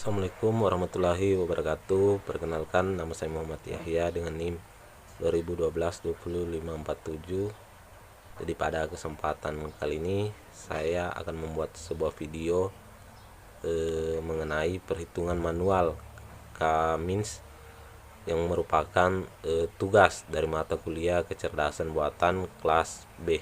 Assalamualaikum warahmatullahi wabarakatuh. Perkenalkan, nama saya Muhammad Yahya dengan NIM 2012-20547. Jadi pada kesempatan kali ini saya akan membuat sebuah video mengenai perhitungan manual K-Means yang merupakan tugas dari mata kuliah kecerdasan buatan kelas B.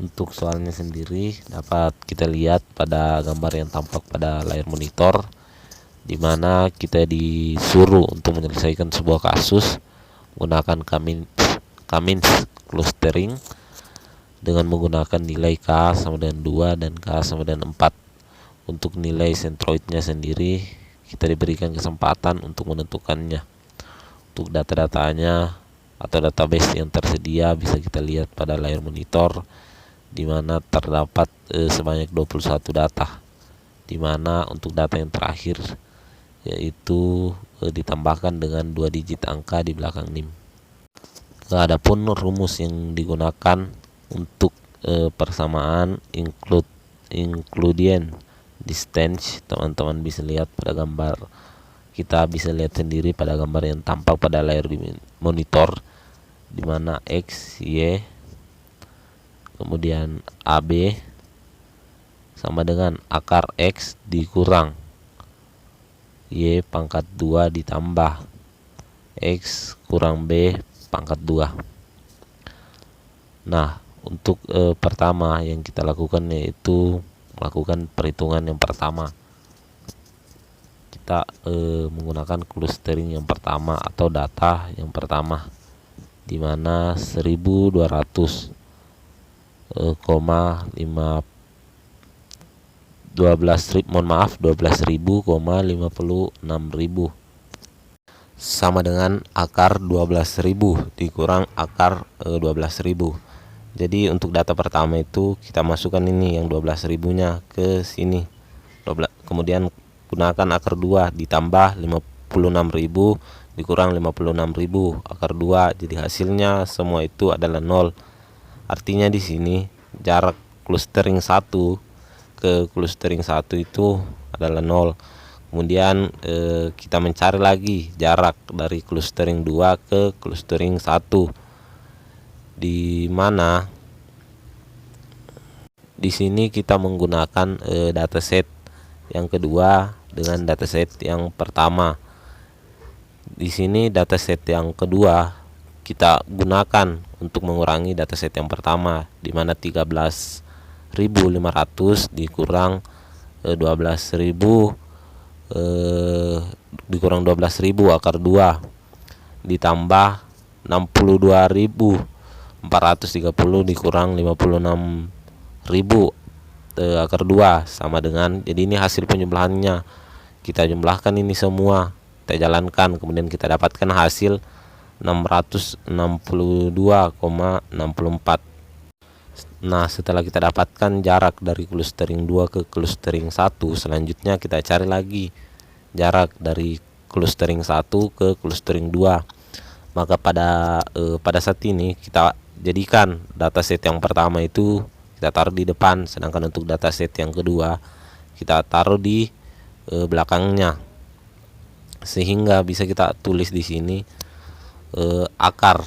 Untuk soalnya sendiri dapat kita lihat pada gambar yang tampak pada layar monitor, di mana kita disuruh untuk menyelesaikan sebuah kasus menggunakan K-Means clustering dengan menggunakan nilai K sama dengan 2 dan K sama dengan 4. Untuk nilai sentroidnya sendiri kita diberikan kesempatan untuk menentukannya. Untuk data-datanya atau database yang tersedia bisa kita lihat pada layar monitor, di mana terdapat sebanyak 21 data, di mana untuk data yang terakhir yaitu ditambahkan dengan 2 digit angka di belakang NIM. Adapun rumus yang digunakan untuk persamaan inclusion distance, teman-teman bisa lihat pada gambar, kita bisa lihat sendiri pada gambar yang tampak pada layar di monitor, di mana X, Y, kemudian AB sama dengan akar X dikurang Y pangkat 2 ditambah X kurang B pangkat 2. Nah, untuk pertama yang kita lakukan yaitu melakukan perhitungan yang pertama. Kita menggunakan clustering yang pertama atau data yang pertama, di mana 1200 12.000,56.000 sama dengan akar 12.000 dikurang akar 12.000. Jadi untuk data pertama itu kita masukkan ini yang 12.000-nya ke sini, kemudian gunakan akar 2 ditambah 56.000 dikurang 56.000 akar 2, jadi hasilnya semua itu adalah 0. Artinya di sini jarak clustering 1 ke clustering 1 itu adalah 0. Kemudian kita mencari lagi jarak dari clustering 2 ke clustering 1, di mana di sini kita menggunakan dataset yang kedua dengan dataset yang pertama. Di sini dataset yang kedua kita gunakan untuk mengurangi dataset yang pertama, di mana 13.500 dikurang 12.000 dikurang 12.000 akar 2 ditambah 62.430 dikurang 56.000 akar 2 sama dengan, jadi ini hasil penjumlahannya. Kita jumlahkan ini semua, kita jalankan, kemudian kita dapatkan hasil 662,64. Nah, setelah kita dapatkan jarak dari clustering 2 ke clustering 1, selanjutnya kita cari lagi jarak dari clustering 1 ke clustering 2. Maka pada saat ini kita jadikan dataset yang pertama itu kita taruh di depan, sedangkan untuk dataset yang kedua kita taruh di belakangnya, sehingga bisa kita tulis di sini akar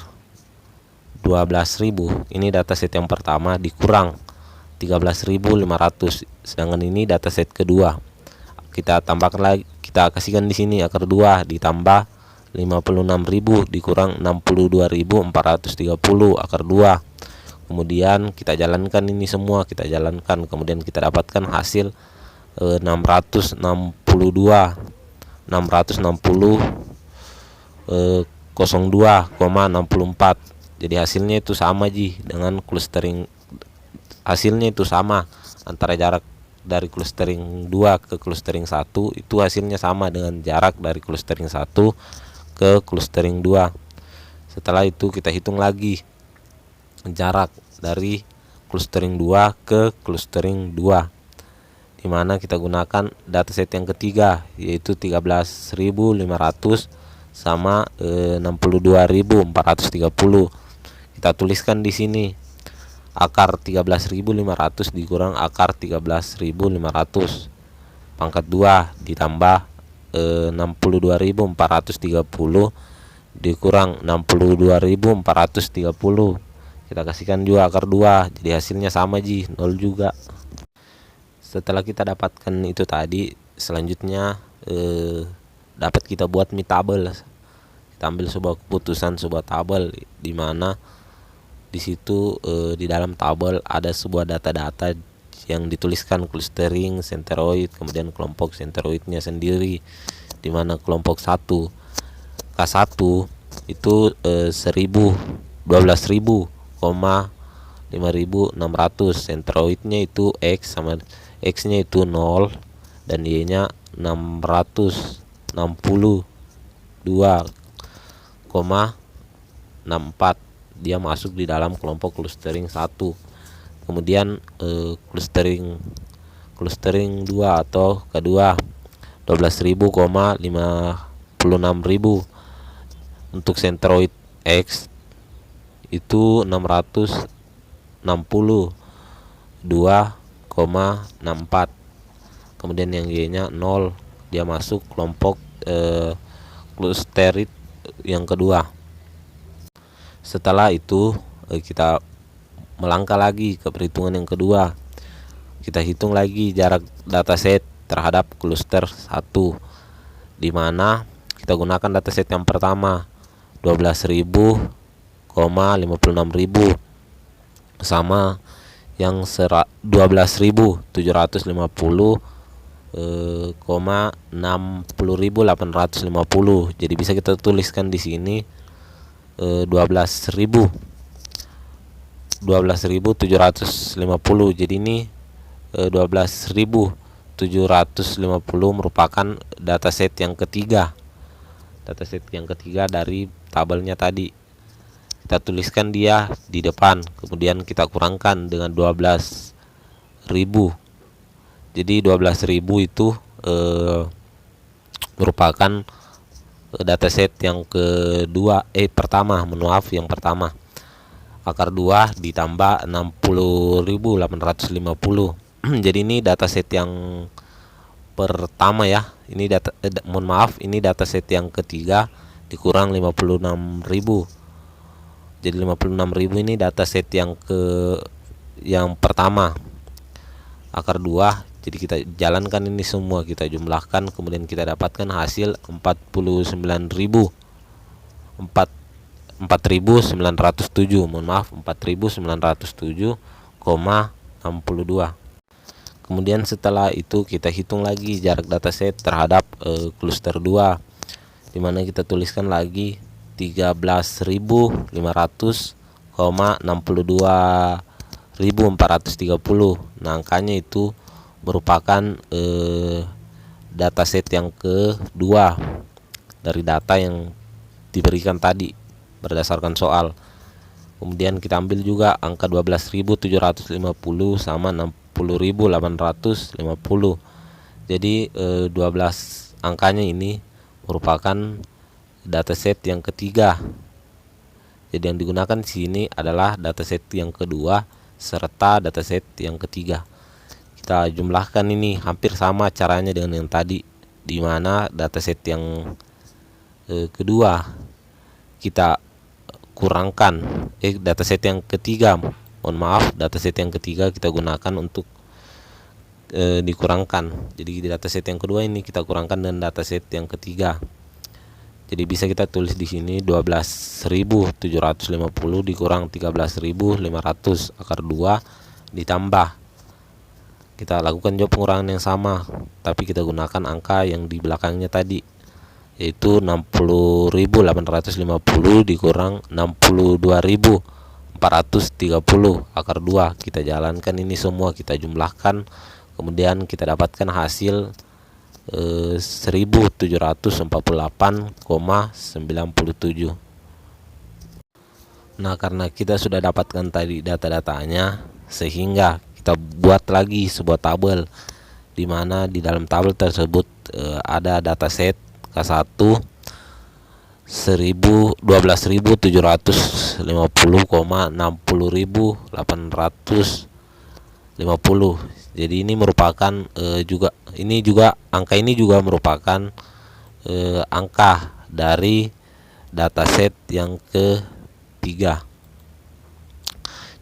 12.000 ini dataset yang pertama dikurang 13.500, sedangkan ini dataset kedua. Kita tambahkan lagi, kita kasihkan di sini akar 2 ditambah 56.000 dikurang 62.430 akar 2. Kemudian kita jalankan ini semua, kita jalankan, kemudian kita dapatkan hasil 660,64. Jadi hasilnya itu sama dengan clustering, hasilnya itu sama antara jarak dari clustering 2 ke clustering 1 itu hasilnya sama dengan jarak dari clustering 1 ke clustering 2. Setelah itu kita hitung lagi jarak dari clustering 2 ke clustering 2, di mana kita gunakan dataset yang ketiga yaitu 13.500 sama 62.430. Kita tuliskan di sini akar 13.500 dikurang akar 13.500. pangkat 2 ditambah 62.430 dikurang 62.430. Kita kasihkan juga akar 2, jadi hasilnya sama ji, 0 juga. Setelah kita dapatkan itu tadi, selanjutnya dapat kita buat tabel. Kita ambil sebuah keputusan, sebuah tabel di mana di situ di dalam tabel ada sebuah data-data yang dituliskan clustering senteroid, kemudian kelompok senteroidnya sendiri, di mana kelompok 1 K1 itu 12.600, senteroidnya itu X sama X-nya itu 0 dan Y-nya 662,64. Dia masuk di dalam kelompok clustering 1. Kemudian clustering 2 atau kedua 12.000,56.000. Untuk senteroid X itu 662,64. Kemudian yang Y-nya 0, dia masuk kelompok clusterid yang kedua. Setelah itu kita melangkah lagi ke perhitungan yang kedua. Kita hitung lagi jarak dataset terhadap cluster 1, di mana kita gunakan dataset yang pertama 12.000,56.000 sama yang 12.070,60.850. Jadi bisa kita tuliskan di sini 12.750. Jadi ini 12.750 merupakan dataset yang ketiga. Dataset yang ketiga dari tabelnya tadi. Kita tuliskan dia di depan, kemudian kita kurangkan dengan 12.000. Jadi 12.000 itu merupakan dataset yang kedua, yang pertama. Akar 2 ditambah 60.850. Jadi ini dataset yang pertama ya. Ini ini dataset yang ketiga dikurang 56.000. Jadi 56.000 ini dataset yang pertama. Akar 2. Jadi kita jalankan ini semua, kita jumlahkan, kemudian kita dapatkan hasil 4.907. Mohon maaf, 4.907,62. Kemudian setelah itu kita hitung lagi jarak dataset terhadap cluster 2, di mana kita tuliskan lagi 13.000,62.430. Nah, angkanya itu merupakan dataset yang kedua dari data yang diberikan tadi berdasarkan soal. Kemudian kita ambil juga angka 12.750 sama 60.850. Jadi 12 angkanya ini merupakan dataset yang ketiga. Jadi yang digunakan di sini adalah dataset yang kedua serta dataset yang ketiga. Kita jumlahkan ini hampir sama caranya dengan yang tadi, di mana dataset yang kedua kita kurangkan dataset yang ketiga. Mohon maaf, dataset yang ketiga kita gunakan untuk dikurangkan. Jadi di dataset yang kedua ini kita kurangkan dengan dataset yang ketiga. Jadi bisa kita tulis di sini 12.750 dikurang 13.500 akar 2 ditambah, kita lakukan juga pengurangan yang sama, tapi kita gunakan angka yang di belakangnya tadi, yaitu 60.850 dikurang 62.430 akar 2. Kita jalankan ini semua, kita jumlahkan, kemudian kita dapatkan hasil 1.748,97. Nah, karena kita sudah dapatkan tadi data-datanya, sehingga kita buat lagi sebuah tabel, di mana di dalam tabel tersebut ada dataset K1 12.750,60.850. 50. Jadi ini merupakan angka ini juga merupakan angka dari dataset yang ketiga,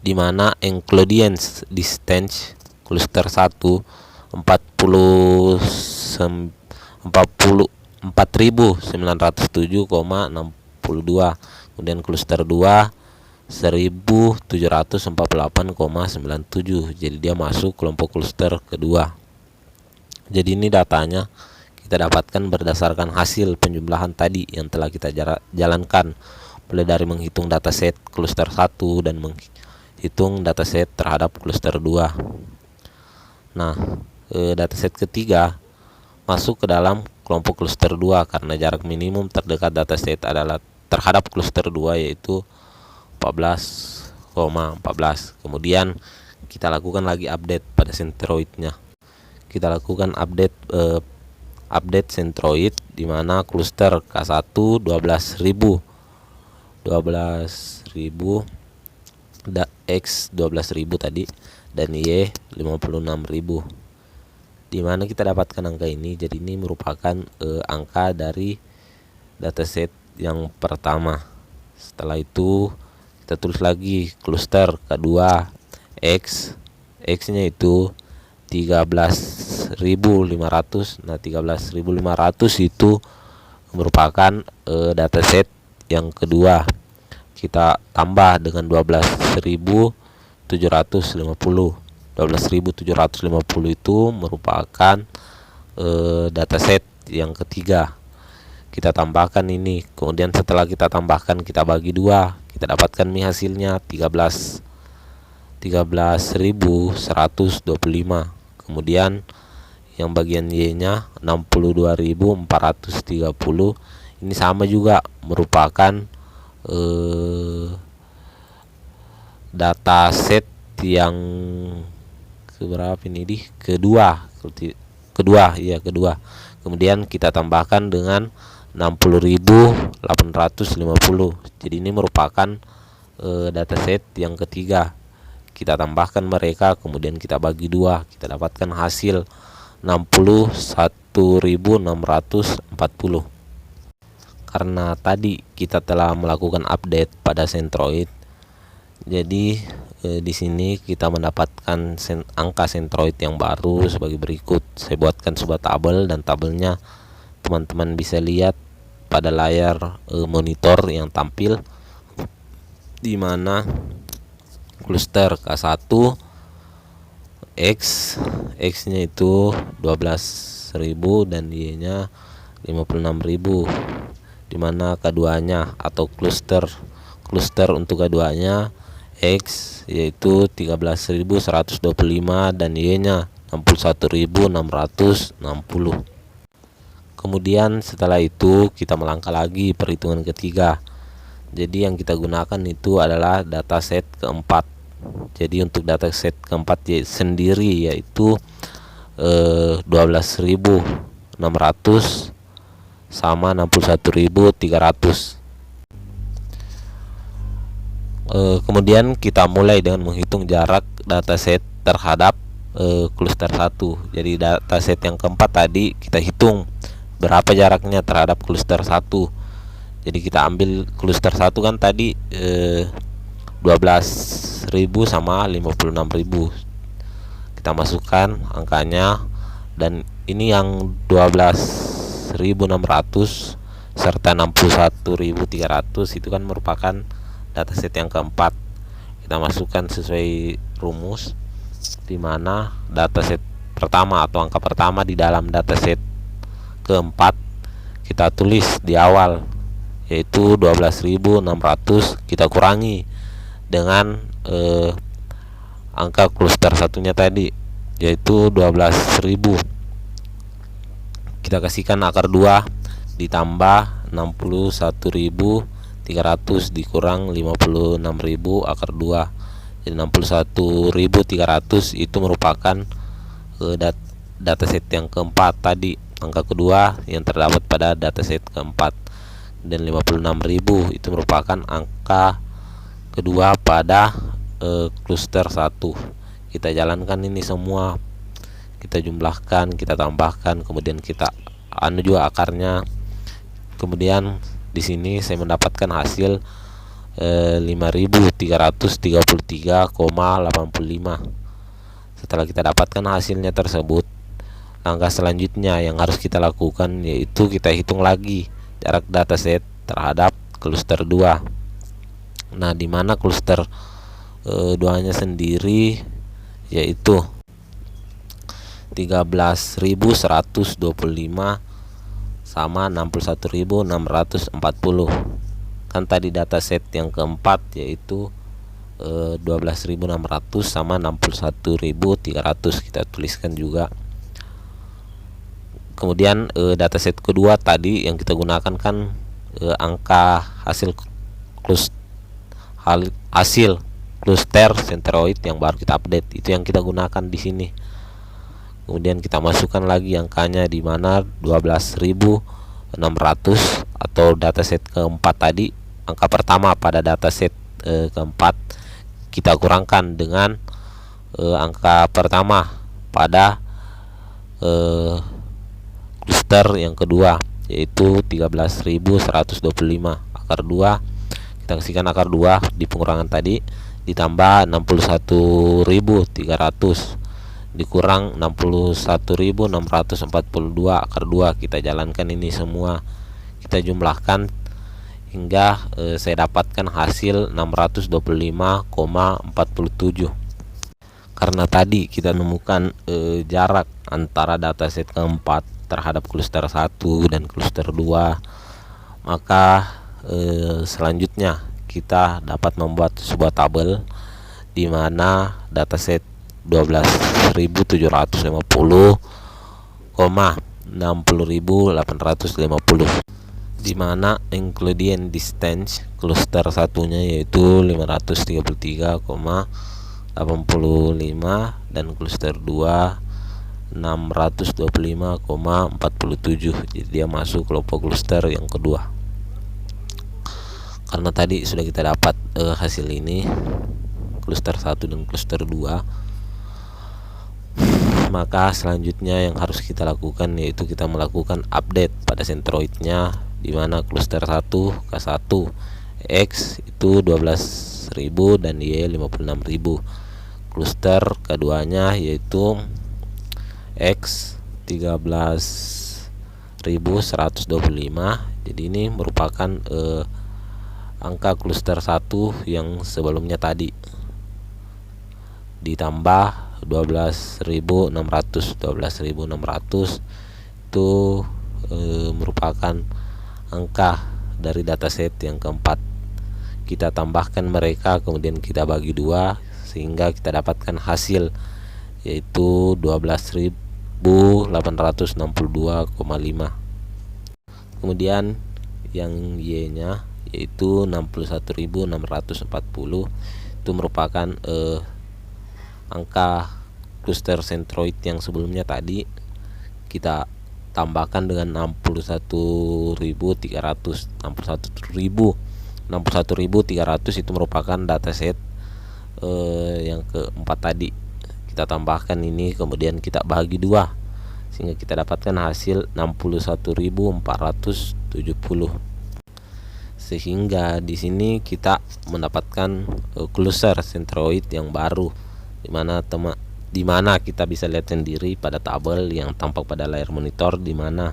di mana Euclidean distance cluster 1 44.907,62, kemudian cluster 2 1748,97. Jadi dia masuk kelompok cluster kedua. Jadi ini datanya kita dapatkan berdasarkan hasil penjumlahan tadi yang telah kita jalankan, mulai dari menghitung dataset cluster 1 dan menghitung dataset terhadap cluster 2. Nah, dataset ketiga masuk ke dalam kelompok cluster 2 karena jarak minimum terdekat dataset adalah terhadap cluster 2 yaitu 14,14. Kemudian kita lakukan lagi update pada centroidnya. Kita lakukan update centroid, di mana cluster K1 12.000 X 12.000 tadi, dan Y 56.000. Di mana kita dapatkan angka ini. Jadi ini merupakan angka dari dataset yang pertama. Setelah itu kita tulis lagi cluster kedua X nya itu 13.500. Nah, 13.500 itu merupakan dataset yang kedua. Kita tambah dengan 12.750. 12.750 itu merupakan dataset yang ketiga. Kita tambahkan ini, kemudian setelah kita tambahkan kita bagi 2, kita dapatkan hasilnya 13.125. Kemudian yang bagian Y nya 62.430. Ini sama juga merupakan dataset yang keberapa ini, di kedua. Kemudian kita tambahkan dengan 60.850. Jadi ini merupakan dataset yang ketiga. Kita tambahkan mereka, kemudian kita bagi 2, kita dapatkan hasil 61.640. Karena tadi kita telah melakukan update pada centroid, jadi di sini kita mendapatkan angka centroid yang baru sebagai berikut. Saya buatkan sebuah tabel, dan tabelnya teman-teman bisa lihat pada layar monitor yang tampil, di mana cluster K1 X nya itu 12.000 dan Y nya 56.000, di mana keduanya atau cluster untuk keduanya X yaitu 13.125 dan Y nya 61.660. Kemudian setelah itu kita melangkah lagi perhitungan ketiga. Jadi yang kita gunakan itu adalah dataset keempat. Jadi untuk dataset keempat sendiri yaitu 12.600 sama 61.300. Kemudian kita mulai dengan menghitung jarak dataset terhadap cluster 1. Jadi dataset yang keempat tadi kita hitung berapa jaraknya terhadap cluster 1. Jadi kita ambil cluster 1 kan tadi 12.000 sama 56.000. Kita masukkan angkanya, dan ini yang 12.600 serta 61.300 itu kan merupakan dataset yang keempat. Kita masukkan sesuai rumus, di mana dataset pertama atau angka pertama di dalam dataset keempat kita tulis di awal, yaitu 12.600 kita kurangi dengan angka cluster satunya tadi, yaitu 12.000. Kita kasihkan akar 2 ditambah 61.300 dikurang 56.000 akar 2. Jadi 61.300 itu merupakan dataset yang keempat tadi, angka kedua yang terdapat pada dataset keempat. Dan 56.000 itu merupakan angka kedua pada cluster 1. Kita jalankan ini semua, kita jumlahkan, kita tambahkan, kemudian kita anu juga akarnya. Kemudian di sini saya mendapatkan hasil 5.333,85. Setelah kita dapatkan hasilnya tersebut, langkah selanjutnya yang harus kita lakukan yaitu kita hitung lagi jarak dataset terhadap cluster 2. Nah, di mana cluster 2-nya sendiri yaitu 13.125 sama 61.640. Kan tadi dataset yang keempat yaitu 12.600 sama 61.300, kita tuliskan juga. Kemudian dataset kedua tadi yang kita gunakan kan angka hasil cluster centroid yang baru kita update, itu yang kita gunakan di sini. Kemudian kita masukkan lagi angkanya, di mana 12.600 atau dataset keempat tadi, angka pertama pada dataset keempat kita kurangkan dengan angka pertama pada cluster yang kedua yaitu 13.125. Akar 2 kita kasihkan akar 2 di pengurangan tadi, ditambah 61.300 dikurang 61.642 akar 2. Kita jalankan ini semua, kita jumlahkan hingga saya dapatkan hasil 625,47. Karena tadi kita menemukan jarak antara dataset keempat terhadap cluster 1 dan cluster 2, maka selanjutnya kita dapat membuat sebuah tabel di mana dataset 12.780,60.850, di mana including distance cluster satunya yaitu 533,85 dan cluster 2 625,47. Jadi dia masuk kelompok cluster yang kedua. Karena tadi sudah kita dapat hasil ini cluster 1 dan cluster 2, maka selanjutnya yang harus kita lakukan yaitu kita melakukan update pada centroidnya, di mana cluster 1 K1 X itu 12.000 dan Y 56.000. Cluster keduanya yaitu X 13.125. Jadi ini merupakan angka cluster 1 yang sebelumnya tadi, ditambah 12.600 itu merupakan angka dari dataset yang keempat. Kita tambahkan mereka, kemudian kita bagi 2 sehingga kita dapatkan hasil yaitu 12.862,5. Kemudian yang Y nya yaitu 61.640, itu merupakan angka cluster centroid yang sebelumnya tadi. Kita tambahkan dengan 61.300. 61.300 itu merupakan dataset yang keempat tadi. Kita tambahkan ini, kemudian kita bagi 2 sehingga kita dapatkan hasil 61.470. Sehingga di sini kita mendapatkan cluster centroid yang baru, di mana kita bisa lihat sendiri pada tabel yang tampak pada layar monitor, di mana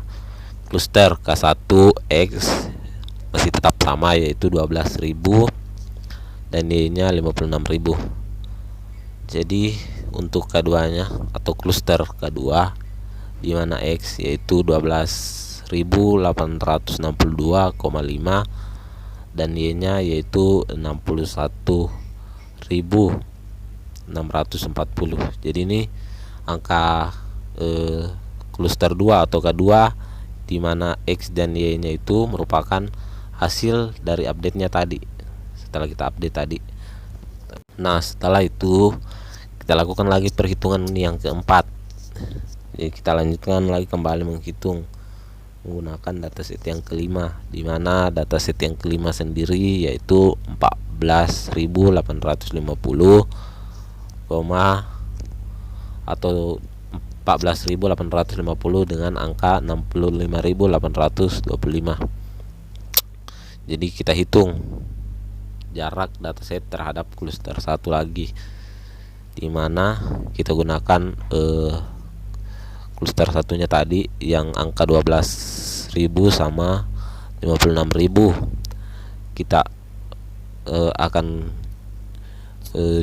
cluster K1X masih tetap sama yaitu 12.000 dan Y-nya 56.000. Jadi untuk K2-nya atau cluster K2 di mana X yaitu 12.862,5 dan Y-nya yaitu 61.640. Jadi ini angka cluster 2 atau K2 di mana X dan Y-nya itu merupakan hasil dari update-nya tadi, setelah kita update tadi. Nah, setelah itu kita lakukan lagi perhitungan ini yang keempat. Jadi kita lanjutkan lagi kembali menghitung menggunakan dataset yang kelima, di mana dataset yang kelima sendiri yaitu 14.850,5 atau 14.850 dengan angka 65.825. Jadi kita hitung jarak dataset terhadap cluster 1 lagi, dimana kita gunakan cluster satunya tadi yang angka 12.000 sama 56.000. Kita akan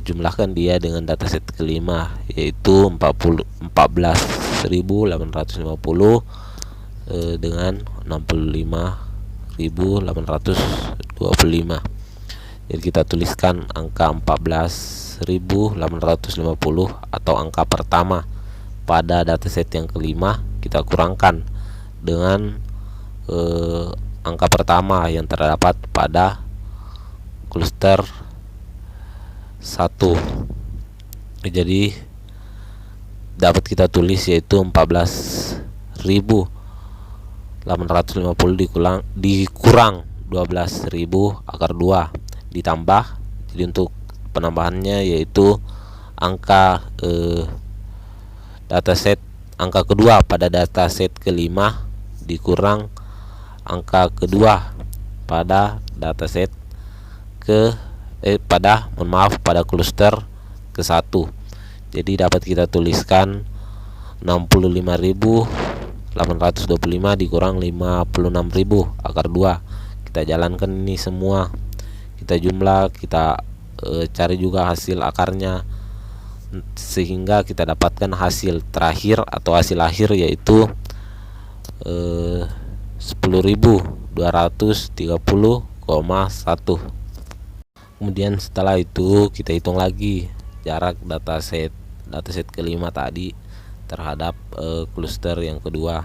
jumlahkan dia dengan dataset kelima, yaitu 14.850 dengan 65.825. Jadi kita tuliskan angka 14.850 atau angka pertama pada dataset yang kelima, kita kurangkan dengan angka pertama yang terdapat pada cluster 1. Jadi dapat kita tulis yaitu 14.850 dikurang 12.000 akar 2 ditambah. Jadi untuk penambahannya yaitu angka dataset angka kedua pada dataset kelima dikurang angka kedua pada dataset pada cluster ke-1. Jadi dapat kita tuliskan 65.825 dikurang 56.000 akar 2. Kita jalankan ini semua, kita jumlah, kita cari juga hasil akarnya, sehingga kita dapatkan hasil terakhir atau hasil akhir yaitu 10.230,1. Kemudian setelah itu kita hitung lagi jarak dataset kelima tadi terhadap cluster yang kedua,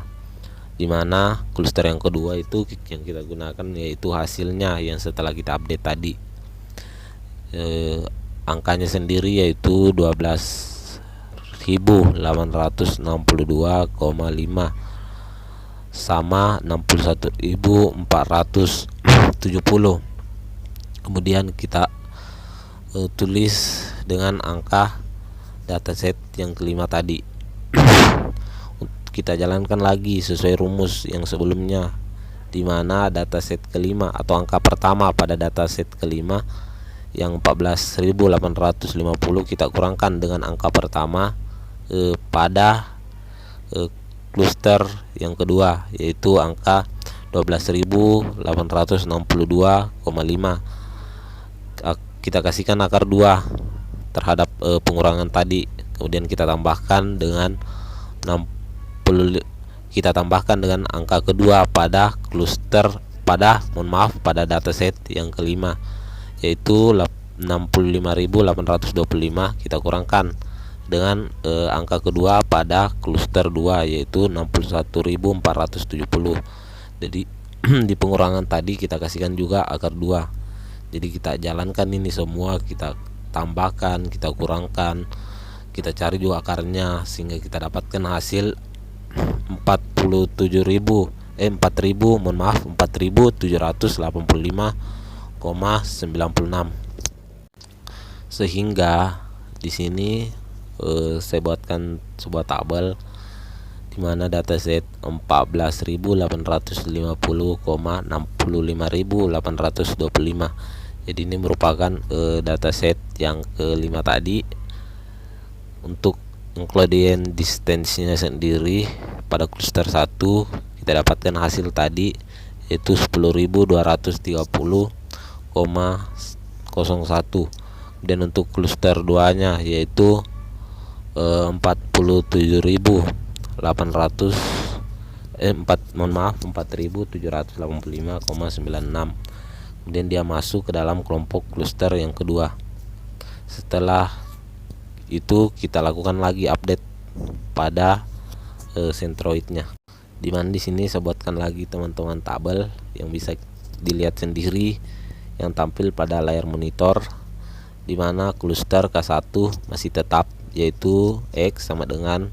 dimana cluster yang kedua itu yang kita gunakan yaitu hasilnya yang setelah kita update tadi. Angkanya sendiri yaitu 12.862,5 sama 61.470. Kemudian kita tulis dengan angka dataset yang kelima tadi. Kita jalankan lagi sesuai rumus yang sebelumnya, dimana dataset kelima atau angka pertama pada dataset kelima yang 14.850 kita kurangkan dengan angka pertama pada cluster yang kedua, yaitu angka 12.862,5. Kita kasihkan akar 2 terhadap pengurangan tadi. Kemudian kita tambahkan dengan angka kedua pada cluster pada dataset yang kelima, yaitu 65.825. Kita kurangkan dengan angka kedua pada cluster 2 yaitu 61.470. Jadi di pengurangan tadi kita kasihkan juga akar 2. Jadi kita jalankan ini semua, kita tambahkan, kita kurangkan, kita cari juga akarnya, sehingga kita dapatkan hasil 4.785,96. Sehingga di sini saya buatkan sebuah tabel di mana dataset 14.850,65.825. Jadi ini merupakan dataset yang kelima tadi. Untuk Euclidean distance-nya sendiri pada cluster 1 kita dapatkan hasil tadi yaitu 10.230,01. Dan untuk cluster 2-nya yaitu 4.785,96. Kemudian dia masuk ke dalam kelompok cluster yang kedua. Setelah itu kita lakukan lagi update pada Centroid-nya. Dimana di sini saya buatkan lagi teman-teman tabel yang bisa dilihat sendiri yang tampil pada layar monitor, dimana cluster K1 masih tetap yaitu X sama dengan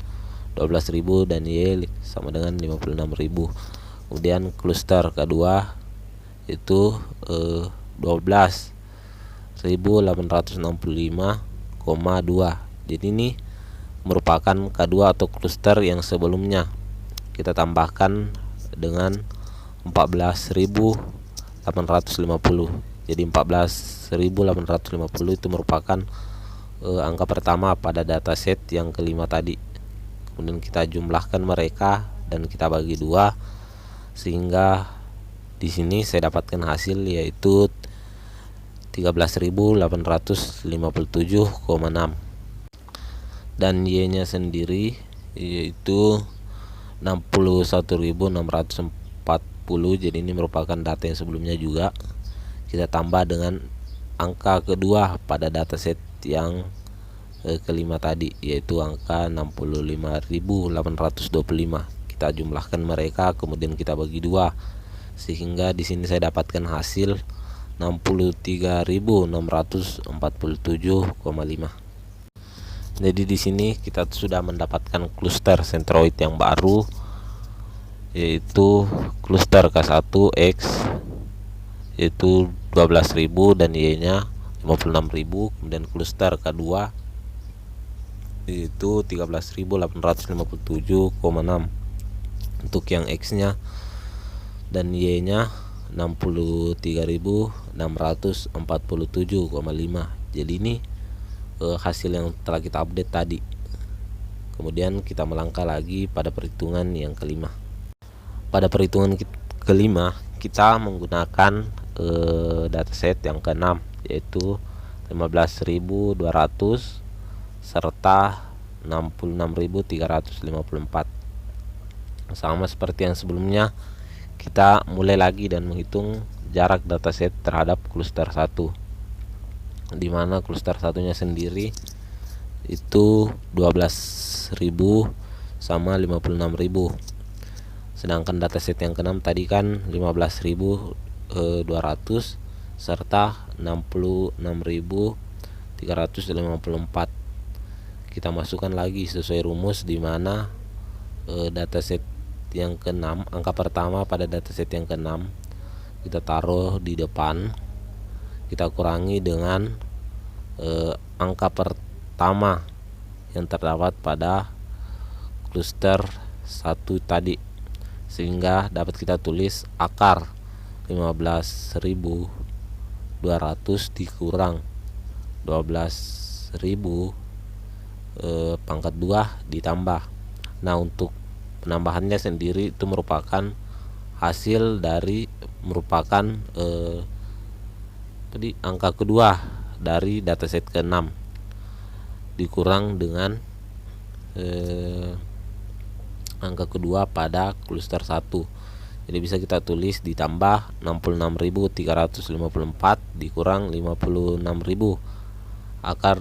12.000 dan Y sama dengan 56.000. Kemudian cluster kedua itu 12.865,2. Jadi ini merupakan K2 atau cluster yang sebelumnya. Kita tambahkan dengan 14.850. Jadi 14.850 itu merupakan angka pertama pada dataset yang kelima tadi. Kemudian kita jumlahkan mereka dan kita bagi dua, sehingga di sini saya dapatkan hasil yaitu 13.857,6, dan Y-nya sendiri yaitu 61.640. Jadi ini merupakan data yang sebelumnya juga. Kita tambah dengan angka kedua pada dataset yang kelima tadi, yaitu angka 65.825. Kita jumlahkan mereka, kemudian kita bagi dua, sehingga di sini saya dapatkan hasil 63.647,5. Jadi di sini kita sudah mendapatkan cluster sentroid yang baru, yaitu cluster K1X yaitu 12.000 dan Y-nya 56.000. Kemudian cluster K2 yaitu 13.857,6 untuk yang X-nya, dan Y-nya 63.647,5. Jadi ini hasil yang telah kita update tadi. Kemudian kita melangkah lagi pada perhitungan yang kelima. Pada perhitungan kelima kita menggunakan dataset yang keenam, yaitu 15.200 serta 66.354. Sama seperti yang sebelumnya, kita mulai lagi dan menghitung jarak dataset terhadap cluster 1, di mana cluster satunya sendiri itu 12.000 sama 56.000. Sedangkan dataset yang keenam tadi kan 15.200 serta 66.354. Kita masukkan lagi sesuai rumus, di mana dataset yang keenam, angka pertama pada dataset yang keenam kita taruh di depan, kita kurangi dengan angka pertama yang terdapat pada cluster 1 tadi, sehingga dapat kita tulis akar 15.200 dikurang 12.000 pangkat 2 ditambah. Nah, untuk penambahannya sendiri itu merupakan hasil dari tadi angka kedua dari dataset ke-6 dikurang dengan angka kedua pada cluster 1. Jadi bisa kita tulis ditambah 66.354 dikurang 56.000 akar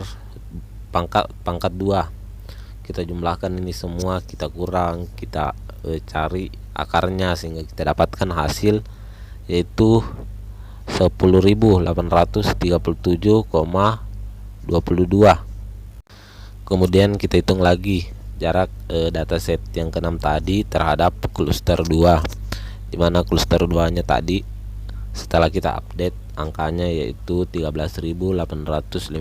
pangkat 2. Kita jumlahkan ini semua, kita kurang, kita cari akarnya, sehingga kita dapatkan hasil yaitu 10.837,22. Kemudian kita hitung lagi jarak dataset yang ke-6 tadi terhadap cluster 2, dimana cluster 2 nya tadi setelah kita update angkanya yaitu 13.857,6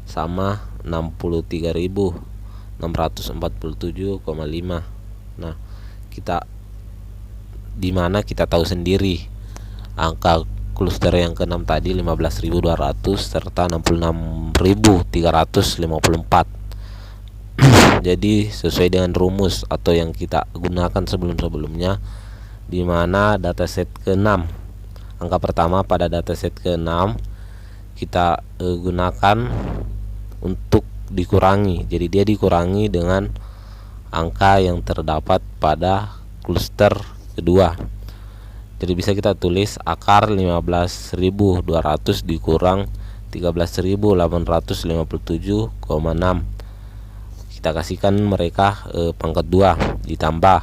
sama 63.647,5. Nah, dimana kita tahu sendiri angka cluster yang ke-6 tadi 15.200 serta 66.354. Jadi sesuai dengan rumus atau yang kita gunakan sebelum-sebelumnya, di mana dataset ke-6, angka pertama pada dataset ke-6 kita gunakan untuk dikurangi. Jadi dia dikurangi dengan angka yang terdapat pada cluster kedua. Jadi bisa kita tulis akar 15.200 dikurang 13.857,6. Kita kasihkan mereka pangkat 2 ditambah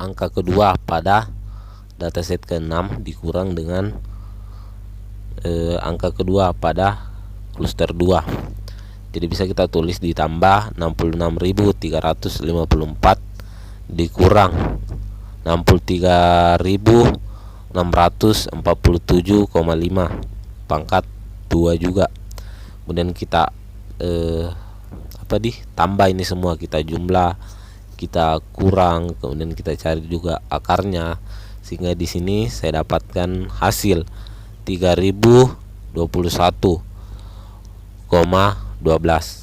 angka kedua pada dataset ke-6 dikurang dengan angka kedua pada cluster 2. Jadi bisa kita tulis ditambah 66.354 dikurang 63.647,5 pangkat juga. Kemudian kita tambah ini semua, kita jumlah, kita kurang, kemudian kita cari juga akarnya, sehingga di sini saya dapatkan hasil 3021,12.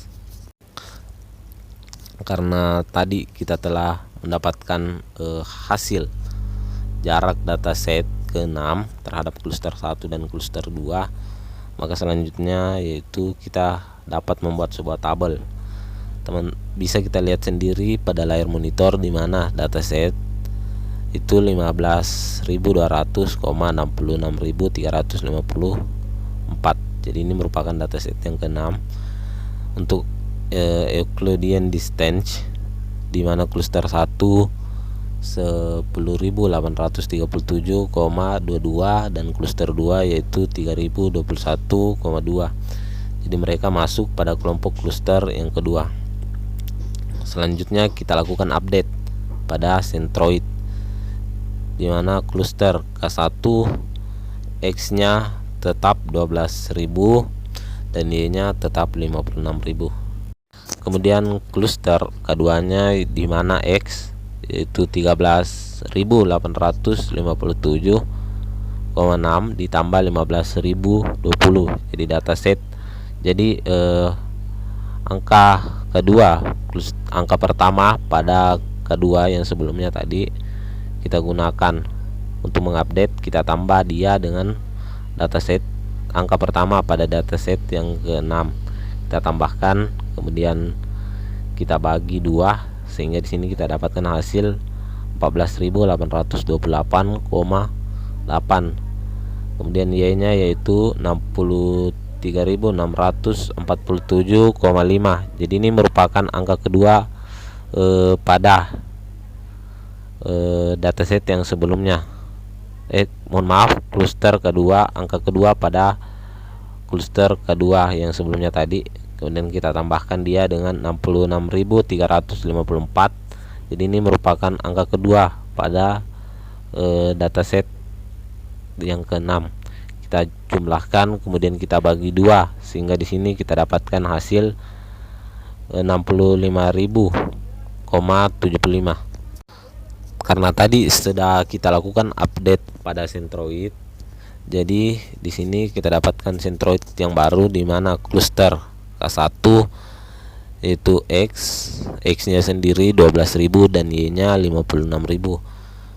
Karena tadi kita telah mendapatkan hasil jarak dataset ke-6 terhadap cluster 1 dan cluster 2, maka selanjutnya yaitu kita dapat membuat sebuah tabel. Teman bisa kita lihat sendiri pada layar monitor di mana dataset itu 15.200,66.354. Jadi ini merupakan dataset yang ke-6 untuk Euclidean distance, di mana cluster 1 10.837,22 dan cluster 2 yaitu 3.021,2. Jadi mereka masuk pada kelompok cluster yang kedua. Selanjutnya kita lakukan update pada Centroid, di mana cluster K1 X-nya tetap 12.000 dan Y-nya tetap 56.000. Kemudian cluster keduanya di mana X yaitu 13.857,6 ditambah 15.020. Jadi dataset, jadi angka kedua, angka pertama pada kedua yang sebelumnya tadi kita gunakan untuk mengupdate, kita tambah dia dengan dataset angka pertama pada dataset yang ke-6, kita tambahkan, kemudian kita bagi 2 sehingga di sini kita dapatkan hasil 14.828,8. Kemudian Y-nya yaitu 63.647,5. Jadi ini merupakan angka kedua pada dataset yang sebelumnya. Cluster kedua, angka kedua pada cluster kedua yang sebelumnya tadi. Kemudian kita tambahkan dia dengan 66.354. Jadi ini merupakan angka kedua pada dataset yang ke-6. Kita jumlahkan, kemudian kita bagi 2 sehingga di sini kita dapatkan hasil 65.000,75. Karena tadi sudah kita lakukan update pada Centroid, jadi di sini kita dapatkan Centroid yang baru di mana cluster K1 yaitu X-nya sendiri 12.000 dan Y-nya 56.000.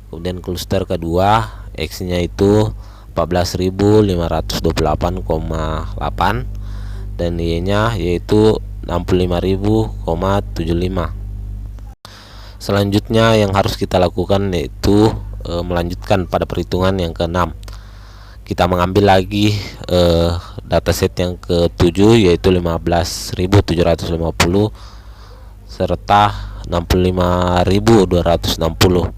Kemudian cluster kedua X-nya itu 14.528,8 dan Y-nya yaitu 65.075. Selanjutnya yang harus kita lakukan yaitu melanjutkan pada perhitungan yang ke-6. Kita mengambil lagi dataset yang ke-7 yaitu 15.750 serta 65.260.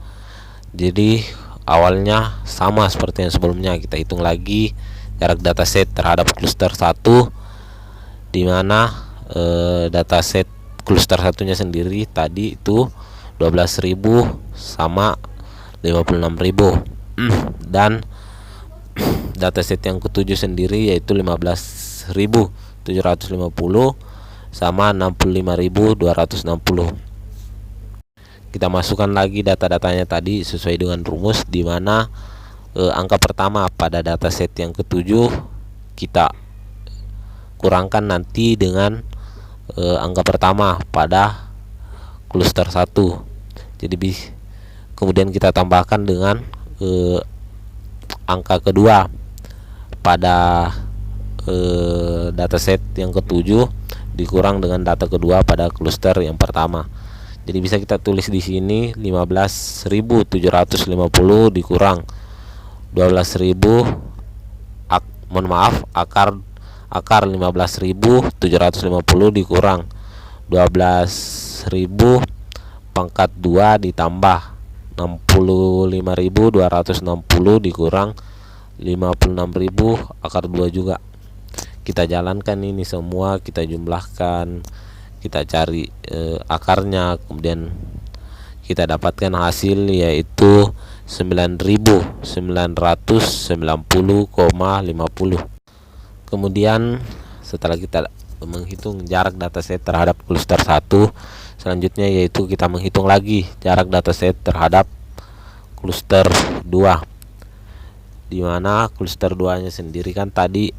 Jadi awalnya sama seperti yang sebelumnya, kita hitung lagi jarak dataset terhadap cluster 1, di mana dataset cluster satunya sendiri tadi itu 12.000 sama 56.000 dan dataset yang ke-7 sendiri yaitu 15.750 sama 65.260. Kita masukkan lagi data-datanya tadi sesuai dengan rumus, di mana angka pertama pada dataset yang ke-7 kita kurangkan nanti dengan angka pertama pada cluster 1. Jadi kemudian kita tambahkan dengan angka kedua pada dataset yang ke-7 dikurang dengan data kedua pada cluster yang pertama. Jadi bisa kita tulis di sini 15.750 dikurang 12.000 akar 15.750 dikurang 12.000 pangkat 2 ditambah 65.260 dikurang 56.000 akar 2 juga. Kita jalankan ini semua, kita jumlahkan, kita cari akarnya, kemudian kita dapatkan hasil yaitu 9.990,50. Kemudian setelah kita menghitung jarak dataset terhadap cluster 1, selanjutnya yaitu kita menghitung lagi jarak dataset terhadap cluster 2, di mana cluster 2 nya sendiri kan tadi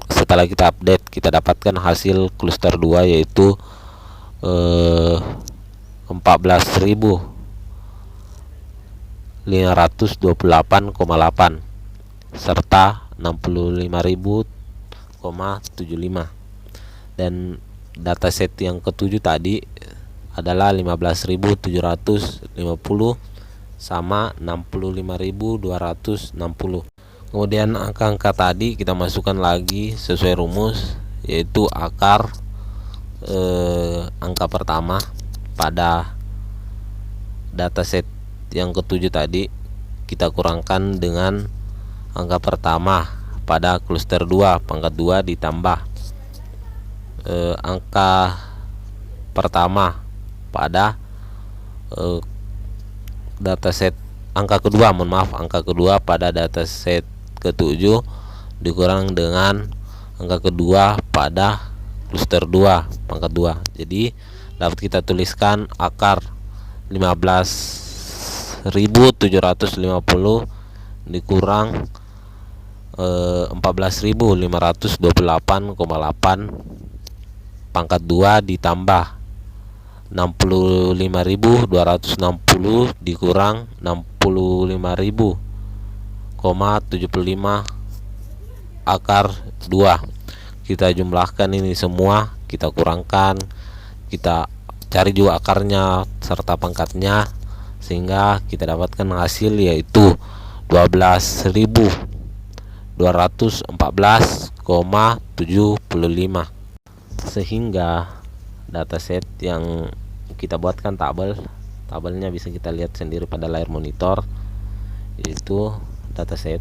setelah kita update kita dapatkan hasil cluster 2 yaitu 14.528,8 serta 65.000,75, dan dataset yang ketujuh tadi adalah 15.750 sama 65.260. Kemudian angka-angka tadi kita masukkan lagi sesuai rumus, yaitu akar angka pertama pada dataset yang ketujuh tadi kita kurangkan dengan angka pertama pada cluster 2 pangkat 2 ditambah angka pertama pada dataset angka kedua pada dataset ketujuh dikurang dengan angka kedua pada cluster 2 pangkat 2. Jadi dapat kita tuliskan akar 15.750 dikurang 14.528,8 pangkat 2 ditambah 65.260 dikurang 65.000,75 akar 2. Kita jumlahkan ini semua, kita kurangkan, kita cari juga akarnya serta pangkatnya, sehingga kita dapatkan hasil yaitu 12.214,75. Sehingga dataset yang kita buatkan tabelnya bisa kita lihat sendiri pada layar monitor, yaitu dataset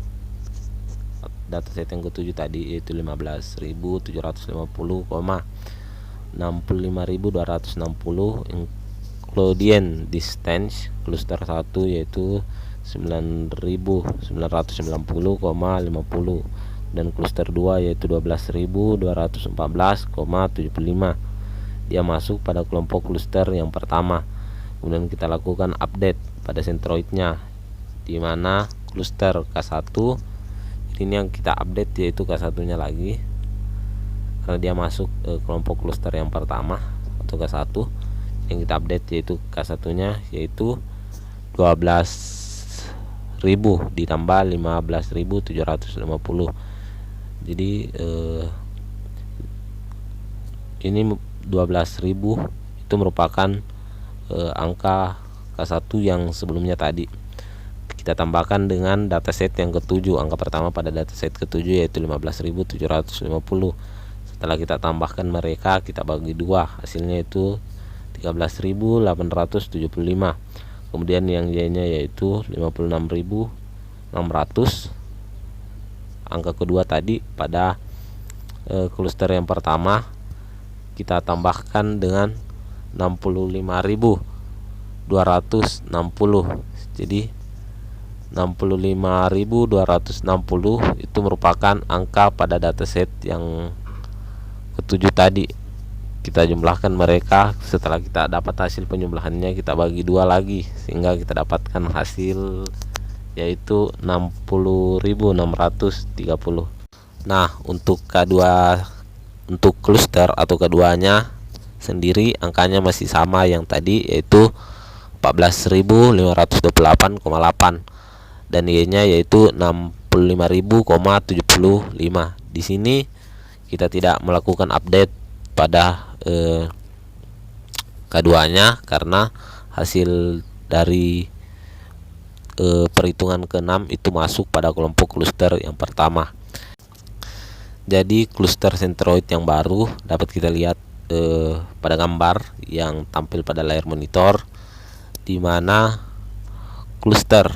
yang ketujuh tadi yaitu 15.750,65.260, including distance cluster 1 yaitu 9.990,50, dan cluster 2 yaitu 12.214,75. dia masuk pada kelompok cluster yang pertama. Kemudian kita lakukan update pada centroidnya, di mana cluster K1 ini yang kita update yaitu K1 nya lagi, karena dia masuk kelompok cluster yang pertama atau K1. Yang kita update yaitu K1 nya yaitu 12.000 ditambah 15.750. Jadi ini 12.000 itu merupakan angka K1 yang sebelumnya tadi. Kita tambahkan dengan dataset yang ketujuh, angka pertama pada dataset ketujuh yaitu 15.750. Setelah kita tambahkan mereka, kita bagi dua, hasilnya itu 13.875. Kemudian yang Y-nya yaitu 56.600. Angka kedua tadi pada cluster yang pertama kita tambahkan dengan 65.260. Jadi 65.260 itu merupakan angka pada dataset yang ketujuh tadi. Kita jumlahkan mereka, setelah kita dapat hasil penjumlahannya kita bagi dua lagi, sehingga kita dapatkan hasil yaitu 60.630. Nah, untuk K2, untuk cluster atau keduanya sendiri angkanya masih sama yang tadi, yaitu 14.528,8, dan Y-nya yaitu 65.000,75. Di sini kita tidak melakukan update pada keduanya karena hasil dari perhitungan ke-6 itu masuk pada kelompok cluster yang pertama. Jadi cluster centroid yang baru dapat kita lihat pada gambar yang tampil pada layar monitor, di mana cluster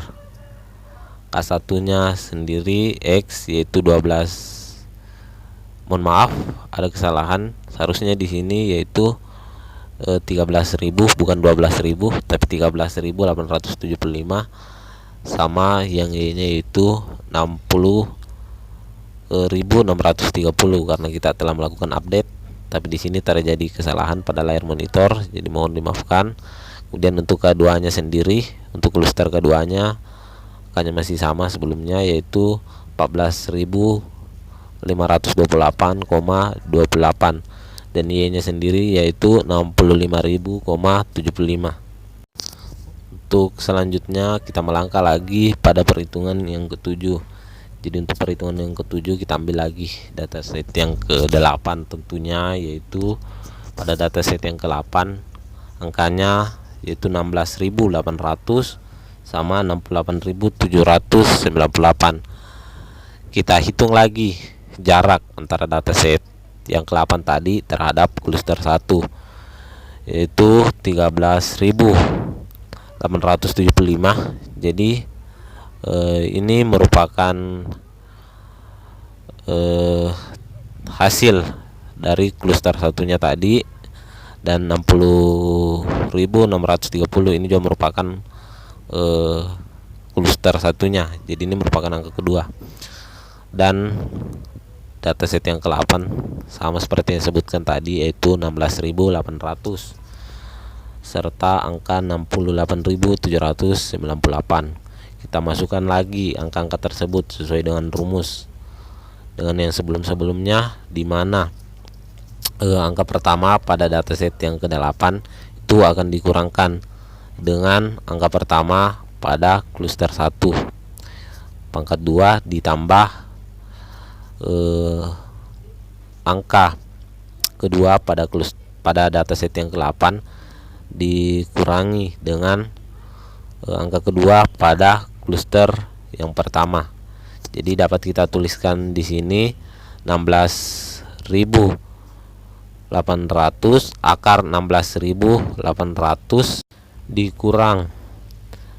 K1-nya sendiri X yaitu 12. Mohon maaf, ada kesalahan. Seharusnya di sini yaitu 13.000 bukan 12.000 tapi 13.875, sama yang Y-nya yaitu 60.000 1630 karena kita telah melakukan update, tapi di sini terjadi kesalahan pada layar monitor, jadi mohon dimaafkan. Kemudian untuk keduanya sendiri, untuk cluster keduanya angkanya masih sama sebelumnya, yaitu 14.528,28 dan Y-nya sendiri yaitu 65.000,75. Untuk selanjutnya kita melangkah lagi pada perhitungan yang ketujuh. Jadi untuk perhitungan yang ketujuh kita ambil lagi dataset yang ke-8 tentunya, yaitu pada dataset yang ke-8 angkanya yaitu 16.800 sama 68.798. Kita hitung lagi jarak antara dataset yang ke-8 tadi terhadap cluster 1, yaitu 13.875. Jadi ini merupakan hasil dari cluster satunya tadi, dan 60.630 ini juga merupakan cluster satunya. Jadi ini merupakan angka kedua. Dan dataset yang ke-8 sama seperti yang disebutkan tadi, yaitu 16.800 serta angka 68.798. Kita masukkan lagi angka-angka tersebut sesuai dengan rumus dengan yang sebelum-sebelumnya, di mana angka pertama pada dataset yang ke-8 itu akan dikurangkan dengan angka pertama pada cluster 1, pangkat 2 ditambah angka kedua pada dataset yang ke-8 dikurangi dengan angka kedua pada cluster yang pertama. Jadi dapat kita tuliskan di sini 16.800 akar 16.800 dikurang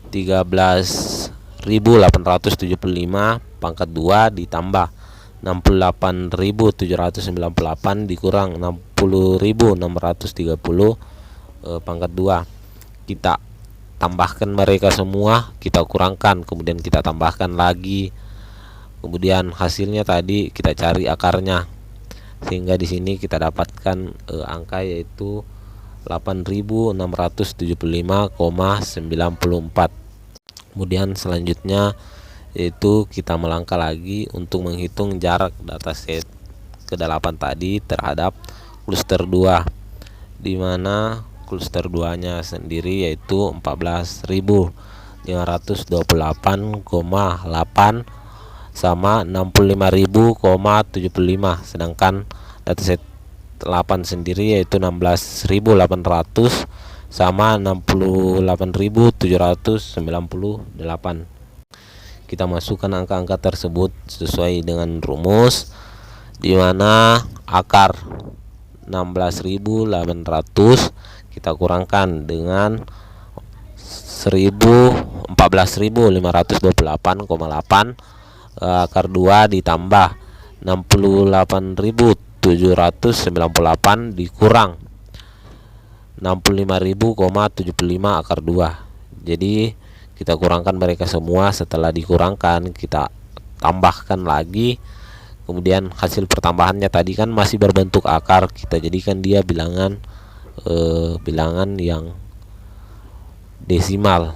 13.875 pangkat 2 ditambah 68.798 dikurang 60.630 pangkat 2. Kita tambahkan mereka semua, kita kurangkan, kemudian kita tambahkan lagi, kemudian hasilnya tadi kita cari akarnya, sehingga di sini kita dapatkan angka yaitu 8.675,94. Kemudian selanjutnya yaitu kita melangkah lagi untuk menghitung jarak dataset ke-8 tadi terhadap cluster 2, di mana cluster 2-nya sendiri yaitu 14.528,8 sama 65.000,75, sedangkan dataset 8 sendiri yaitu 16.800 sama 68.798. Kita masukkan angka-angka tersebut sesuai dengan rumus, di mana akar 16.800 kita kurangkan dengan 14.528,8, akar 2 ditambah 68.798 dikurang 65.000,75 akar 2. Jadi kita kurangkan mereka semua, setelah dikurangkan kita tambahkan lagi, kemudian hasil pertambahannya tadi kan masih berbentuk akar, kita jadikan dia bilangan yang desimal.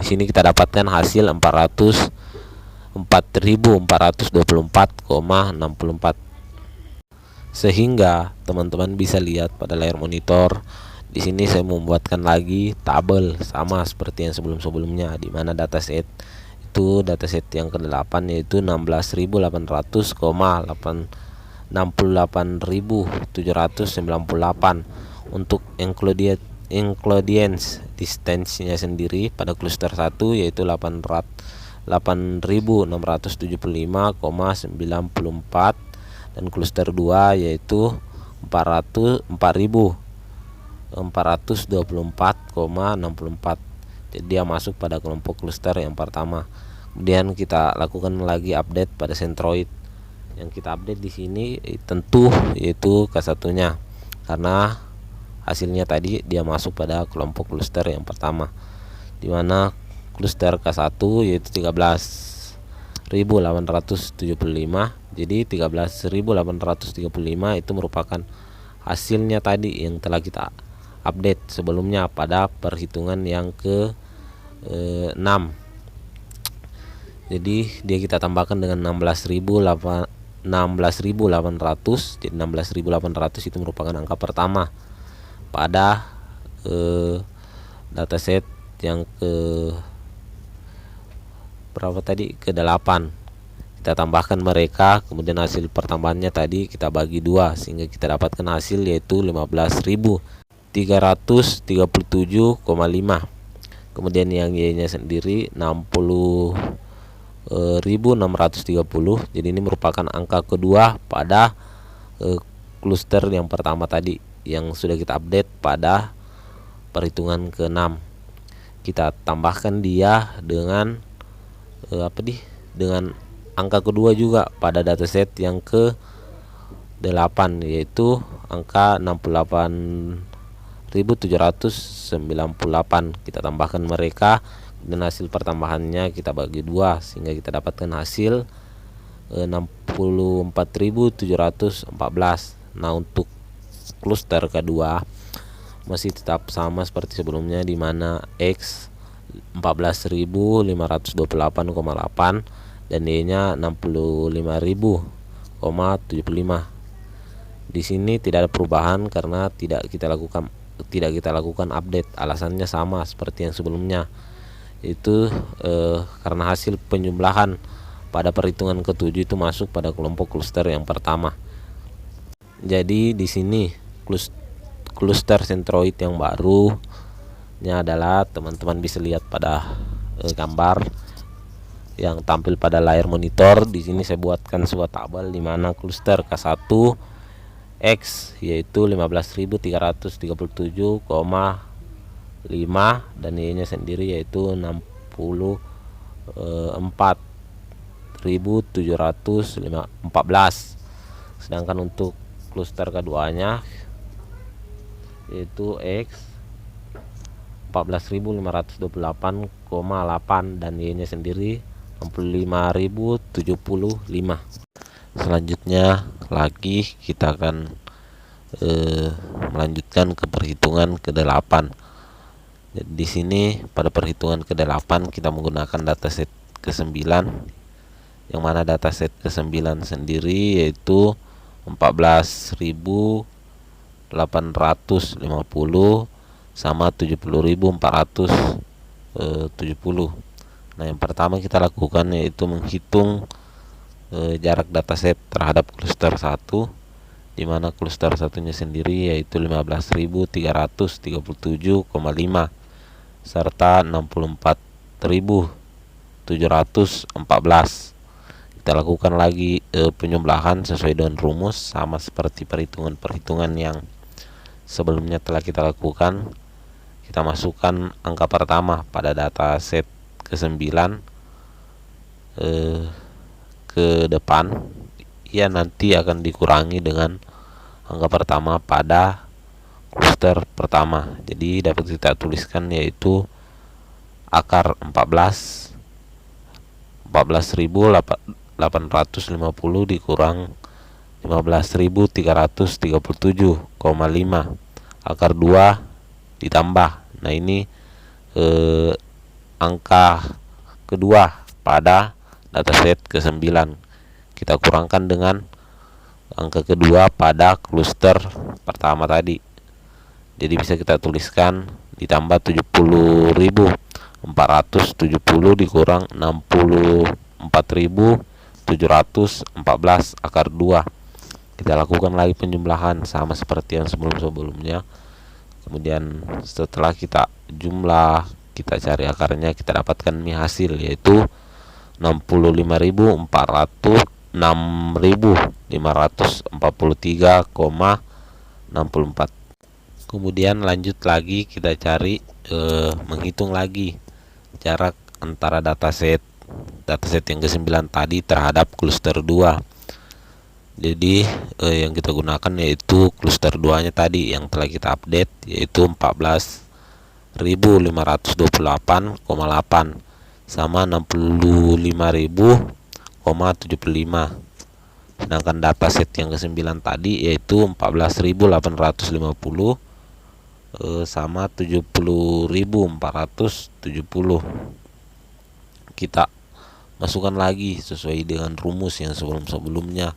Di sini kita dapatkan hasil 4.424,64, sehingga teman-teman bisa lihat pada layar monitor. Di sini saya membuatkan lagi tabel sama seperti yang sebelum-sebelumnya, di mana dataset itu dataset yang ke-8 yaitu 16.868.798. Untuk includience distance-nya sendiri pada cluster 1 yaitu 8.675,94 dan cluster 2 yaitu 424,64. Jadi dia masuk pada kelompok cluster yang pertama. Kemudian kita lakukan lagi update pada Centroid. Yang kita update di sini tentu yaitu K1-nya, karena hasilnya tadi dia masuk pada kelompok cluster yang pertama, di mana cluster K1 yaitu Jadi 13.835 itu merupakan hasilnya tadi yang telah kita update sebelumnya pada perhitungan yang ke 6. Jadi dia kita tambahkan dengan 16.800. Jadi 16.800 itu merupakan angka pertama pada dataset yang ke berapa tadi, ke 8. Kita tambahkan mereka, kemudian hasil pertambahannya tadi kita bagi 2 sehingga kita dapatkan hasil yaitu 15.337,5. kemudian yang Y nya sendiri 60.630. jadi ini merupakan angka kedua pada cluster yang pertama tadi yang sudah kita update pada perhitungan ke-6. Kita tambahkan dia dengan dengan angka kedua juga pada dataset yang ke-8 yaitu angka 68.798. kita tambahkan mereka dan hasil pertambahannya kita bagi 2 sehingga kita dapatkan hasil 64.714. Nah, untuk cluster kedua masih tetap sama seperti sebelumnya, di mana X 14.528,8 dan Y-nya 65.000,75. Di sini tidak ada perubahan karena tidak kita lakukan update. Alasannya sama seperti yang sebelumnya, itu karena hasil penjumlahan pada perhitungan ke-7 itu masuk pada kelompok cluster yang pertama. Jadi di sini cluster centroid yang barunya adalah teman-teman bisa lihat pada gambar yang tampil pada layar monitor. Di sini saya buatkan sebuah tabel di mana cluster K1 X yaitu 15.337,5 dan Y-nya sendiri yaitu 64.714. Sedangkan untuk cluster keduanya yaitu X 14.528,8 dan Y-nya sendiri 65.075. Selanjutnya lagi kita akan melanjutkan ke perhitungan ke-8. Jadi di sini pada perhitungan ke-8 kita menggunakan dataset ke-9, yang mana dataset ke-9 sendiri yaitu 14.850 sama 70.470. Nah, yang pertama kita lakukan yaitu menghitung jarak dataset terhadap cluster 1, di mana cluster satunya sendiri yaitu 15.337,5 serta 64.714. Kita lakukan lagi penjumlahan sesuai dengan rumus, sama seperti perhitungan yang sebelumnya telah kita lakukan. Kita masukkan angka pertama pada dataset ke-9 ke depan, ya nanti akan dikurangi dengan angka pertama pada cluster pertama. Jadi dapat kita tuliskan yaitu akar 14.850 dikurang 15.337,5 akar 2 ditambah. Nah, ini angka kedua pada dataset ke-9 kita kurangkan dengan angka kedua pada cluster pertama tadi. Jadi bisa kita tuliskan ditambah 70.470 dikurang 64.714 akar 2. Kita lakukan lagi penjumlahan sama seperti yang sebelum-sebelumnya. Kemudian setelah kita jumlah, kita cari akarnya, kita dapatkan hasil yaitu 65.543,64. Kemudian lanjut lagi kita cari menghitung lagi jarak antara dataset yang ke-9 tadi terhadap cluster 2. Jadi yang kita gunakan yaitu cluster 2 nya tadi yang telah kita update yaitu 14.528,8 sama 65.000 Sedangkan dataset yang ke-9 tadi yaitu 14.850 sama 70.470. Kita masukkan lagi sesuai dengan rumus yang sebelum-sebelumnya,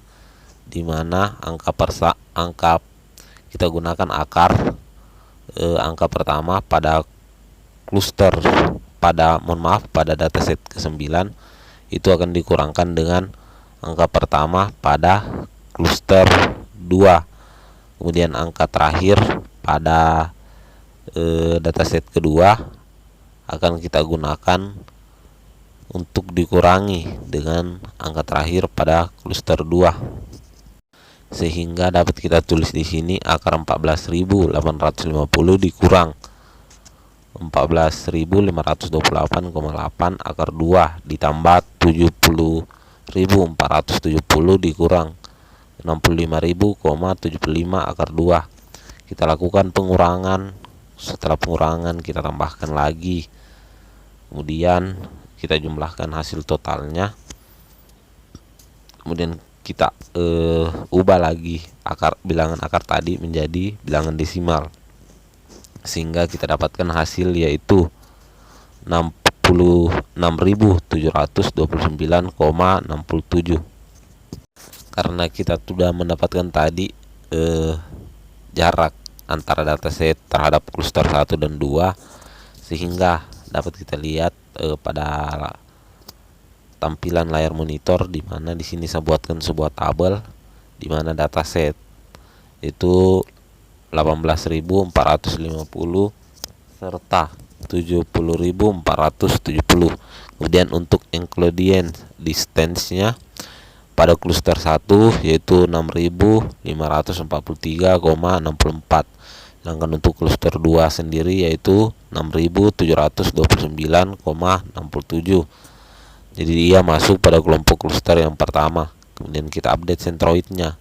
di mana angka kita gunakan akar angka pertama pada cluster pada dataset ke-9 itu akan dikurangkan dengan angka pertama pada cluster 2. Kemudian angka terakhir pada dataset kedua akan kita gunakan untuk dikurangi dengan angka terakhir pada cluster 2, sehingga dapat kita tulis di sini akar 14.850 dikurang 14.528,8 akar 2 ditambah 70.470 dikurang 65.000,75 akar 2. Kita lakukan pengurangan. Setelah pengurangan kita tambahkan lagi, kemudian kita jumlahkan hasil totalnya, kemudian kita ubah lagi bilangan akar tadi menjadi bilangan desimal, sehingga kita dapatkan hasil yaitu 66.729,67. Karena kita sudah mendapatkan tadi jarak antara dataset terhadap cluster 1 dan 2, sehingga dapat kita lihat pada tampilan layar monitor, di mana di sini saya buatkan sebuah tabel di mana dataset itu 18.450 serta 70.470. Kemudian untuk inclusion distance-nya pada cluster 1 yaitu 6.543,64. Sedangkan untuk cluster 2 sendiri yaitu 6.729,67. Jadi dia masuk pada kelompok cluster yang pertama. Kemudian kita update centroidnya.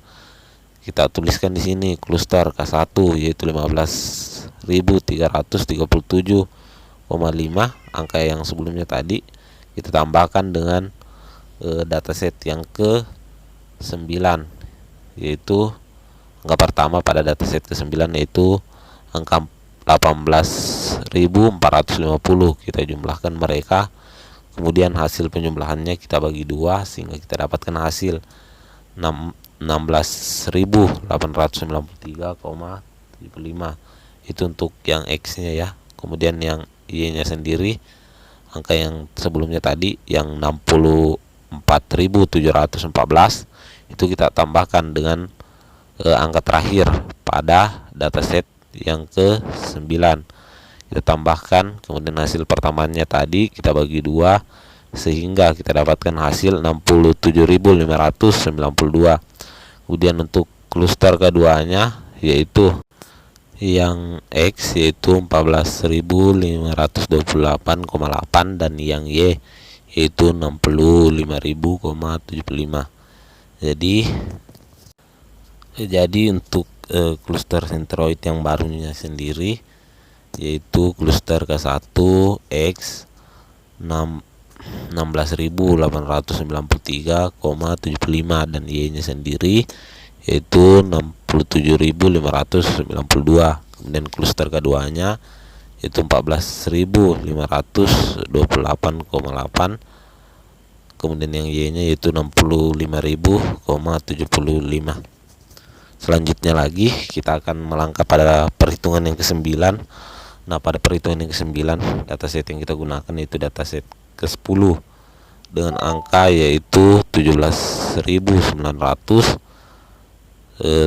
Kita tuliskan di sini cluster K1 yaitu 15.337,5. Angka yang sebelumnya tadi kita tambahkan dengan dataset yang ke-9, yaitu angka pertama pada dataset ke-9 yaitu angka 18.450. Kita jumlahkan mereka, kemudian hasil penjumlahannya kita bagi 2 sehingga kita dapatkan hasil 16.893,75. Itu untuk yang X-nya ya. Kemudian yang Y-nya sendiri, angka yang sebelumnya tadi yang 64.714 itu kita tambahkan dengan angka terakhir pada dataset yang ke-9. Kita tambahkan, kemudian hasil pertamanya tadi kita bagi 2 sehingga kita dapatkan hasil 67.592. Kemudian untuk cluster keduanya yaitu yang X yaitu 14.528,8 dan yang Y yaitu 65.000,75. Jadi untuk cluster centroid yang barunya sendiri yaitu cluster K1 X 16.893,75 dan Y-nya sendiri yaitu 67.592. Kemudian cluster keduanya yaitu 14.528,8. Kemudian yang Y-nya yaitu 65.075. Selanjutnya lagi kita akan melangkah pada perhitungan yang ke-9. Nah, pada perhitungan yang ke-9 dataset yang kita gunakan yaitu dataset ke-10 dengan angka yaitu 17.900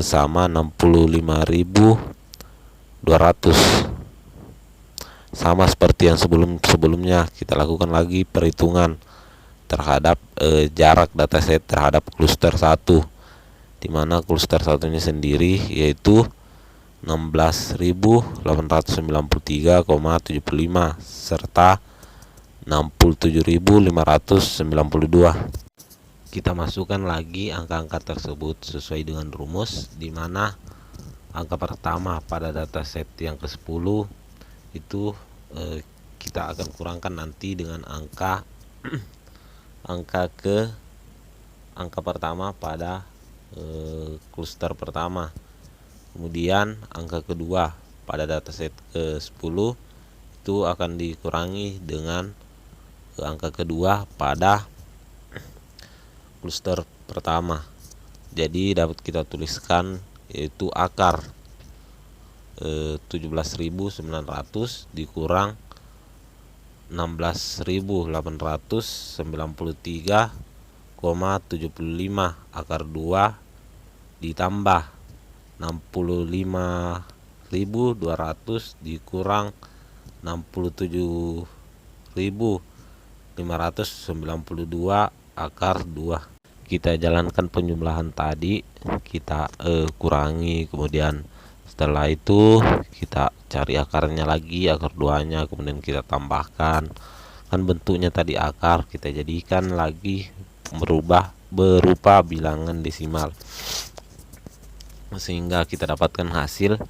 sama 65.200. Sama seperti yang sebelumnya kita lakukan lagi perhitungan terhadap jarak dataset terhadap cluster 1, di mana cluster satunya sendiri yaitu 16.893,75 serta 67.592. Kita masukkan lagi angka-angka tersebut sesuai dengan rumus, di mana angka pertama pada dataset yang ke-10 itu kita akan kurangkan nanti dengan angka ke angka pertama pada cluster pertama, kemudian angka kedua pada dataset ke-10 itu akan dikurangi dengan angka kedua pada cluster pertama. Jadi dapat kita tuliskan yaitu akar 17.900 dikurang 16.893,75 akar 2 ditambah 65.200 dikurang 67.592 akar 2. Kita jalankan penjumlahan tadi, kita kurangi, kemudian setelah itu kita cari akarnya lagi, akar 2-nya, kemudian kita tambahkan. Kan bentuknya tadi akar, kita jadikan lagi berupa bilangan desimal, sehingga kita dapatkan hasil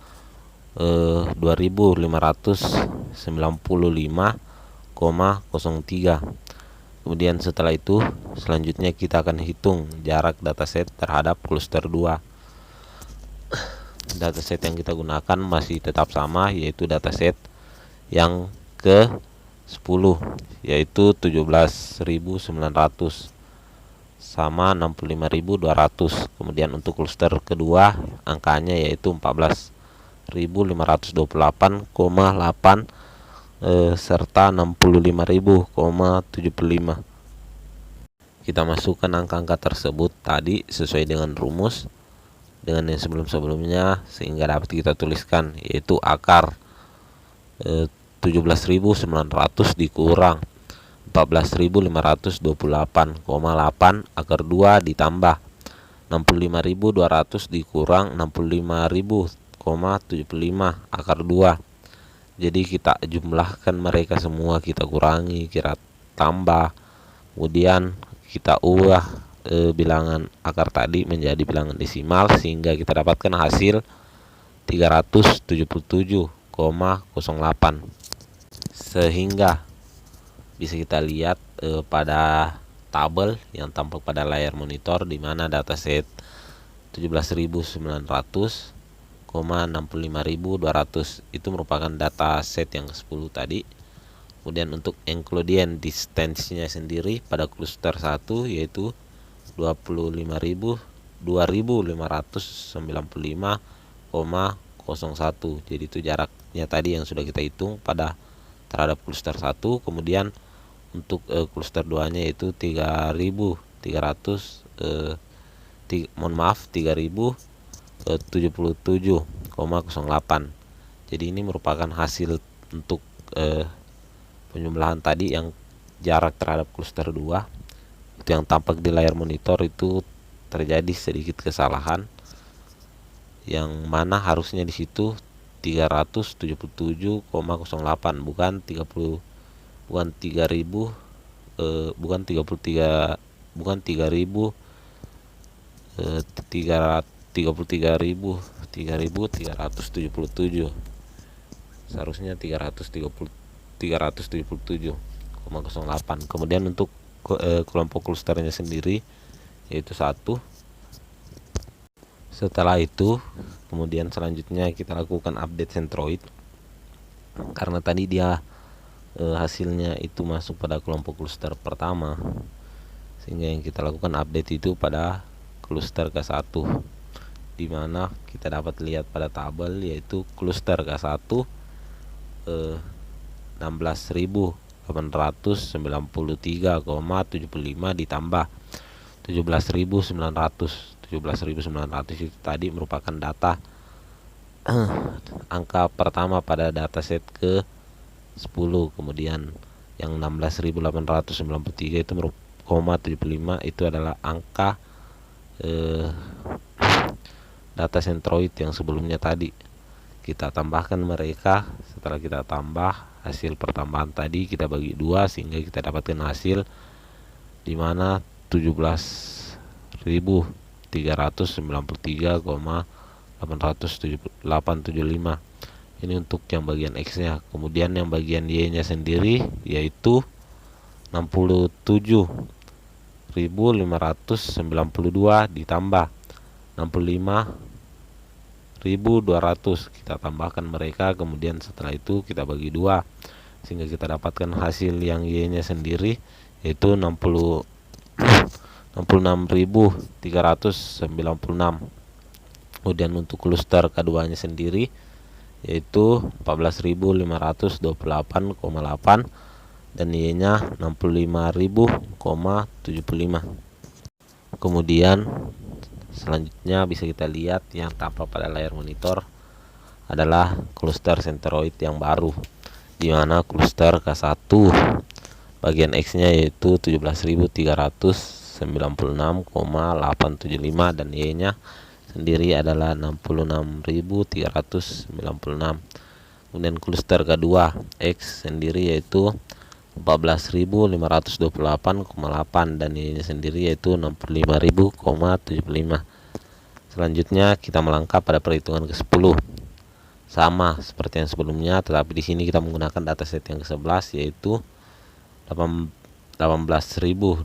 2595,03. Kemudian setelah itu selanjutnya kita akan hitung jarak dataset terhadap cluster 2. Dataset yang kita gunakan masih tetap sama, yaitu dataset yang ke-10, yaitu 17.900 sama 65.200. Kemudian untuk cluster kedua angkanya yaitu 14.528,8 serta 65.000,75. Kita masukkan angka-angka tersebut tadi sesuai dengan rumus dengan yang sebelum-sebelumnya, sehingga dapat kita tuliskan yaitu akar 17.900 dikurang 14.528,8 akar 2 ditambah 65.200 dikurang 65.000,75 akar 2. Jadi kita jumlahkan mereka semua, kita kurangi, kita tambah, kemudian kita ubah bilangan akar tadi menjadi bilangan desimal, sehingga kita dapatkan hasil 377,08. Sehingga bisa kita lihat pada tabel yang tampak pada layar monitor, di mana dataset 17.900,65.200 itu merupakan dataset yang ke-10 tadi. Kemudian untuk Euclidean distance-nya sendiri pada cluster 1 yaitu 25.595,01. Jadi itu jaraknya tadi yang sudah kita hitung pada terhadap cluster 1. Kemudian untuk cluster 2-nya yaitu 3.077,08. Jadi ini merupakan hasil untuk penjumlahan tadi yang jarak terhadap cluster 2. Itu yang tampak di layar monitor itu terjadi sedikit kesalahan, yang mana harusnya di situ 377,08 bukan 30, bukan 3000 bukan 33, bukan 3000 33.377, seharusnya 377,08. Kemudian untuk kelompok clusternya sendiri yaitu 1. Setelah itu kemudian selanjutnya kita lakukan update centroid, karena tadi dia hasilnya itu masuk pada kelompok cluster pertama, sehingga yang kita lakukan update itu pada cluster ke-1, di mana kita dapat lihat pada tabel yaitu cluster ke-1 16.893,75 ditambah 17.900 itu tadi merupakan data angka pertama pada dataset ke-10. Kemudian yang 16.893 itu 0,75 itu adalah angka data centroid yang sebelumnya tadi. Kita tambahkan mereka. Setelah kita tambah hasil pertambahan tadi, kita bagi 2 sehingga kita dapatkan hasil di mana 17.393,875. Ini untuk yang bagian X-nya. Kemudian yang bagian Y-nya sendiri yaitu 65.592 ditambah 65.200, kita tambahkan mereka, kemudian setelah itu kita bagi 2 sehingga kita dapatkan hasil yang Y nya sendiri yaitu 66.396. Kemudian untuk cluster kedua nya sendiri yaitu 14.528,8 dan Y nya 65.000,75. Kemudian selanjutnya bisa kita lihat yang tampak pada layar monitor adalah cluster sentroid yang baru, di mana cluster K1 bagian X nya yaitu 17.396,875 dan Y nya sendiri adalah 66.396. Kemudian cluster kedua X sendiri yaitu 14.528,8 dan Y nya sendiri yaitu 65.000,75. Selanjutnya kita melangkah pada perhitungan ke-10. Sama seperti yang sebelumnya, tetapi di sini kita menggunakan dataset yang ke-11 yaitu 18.250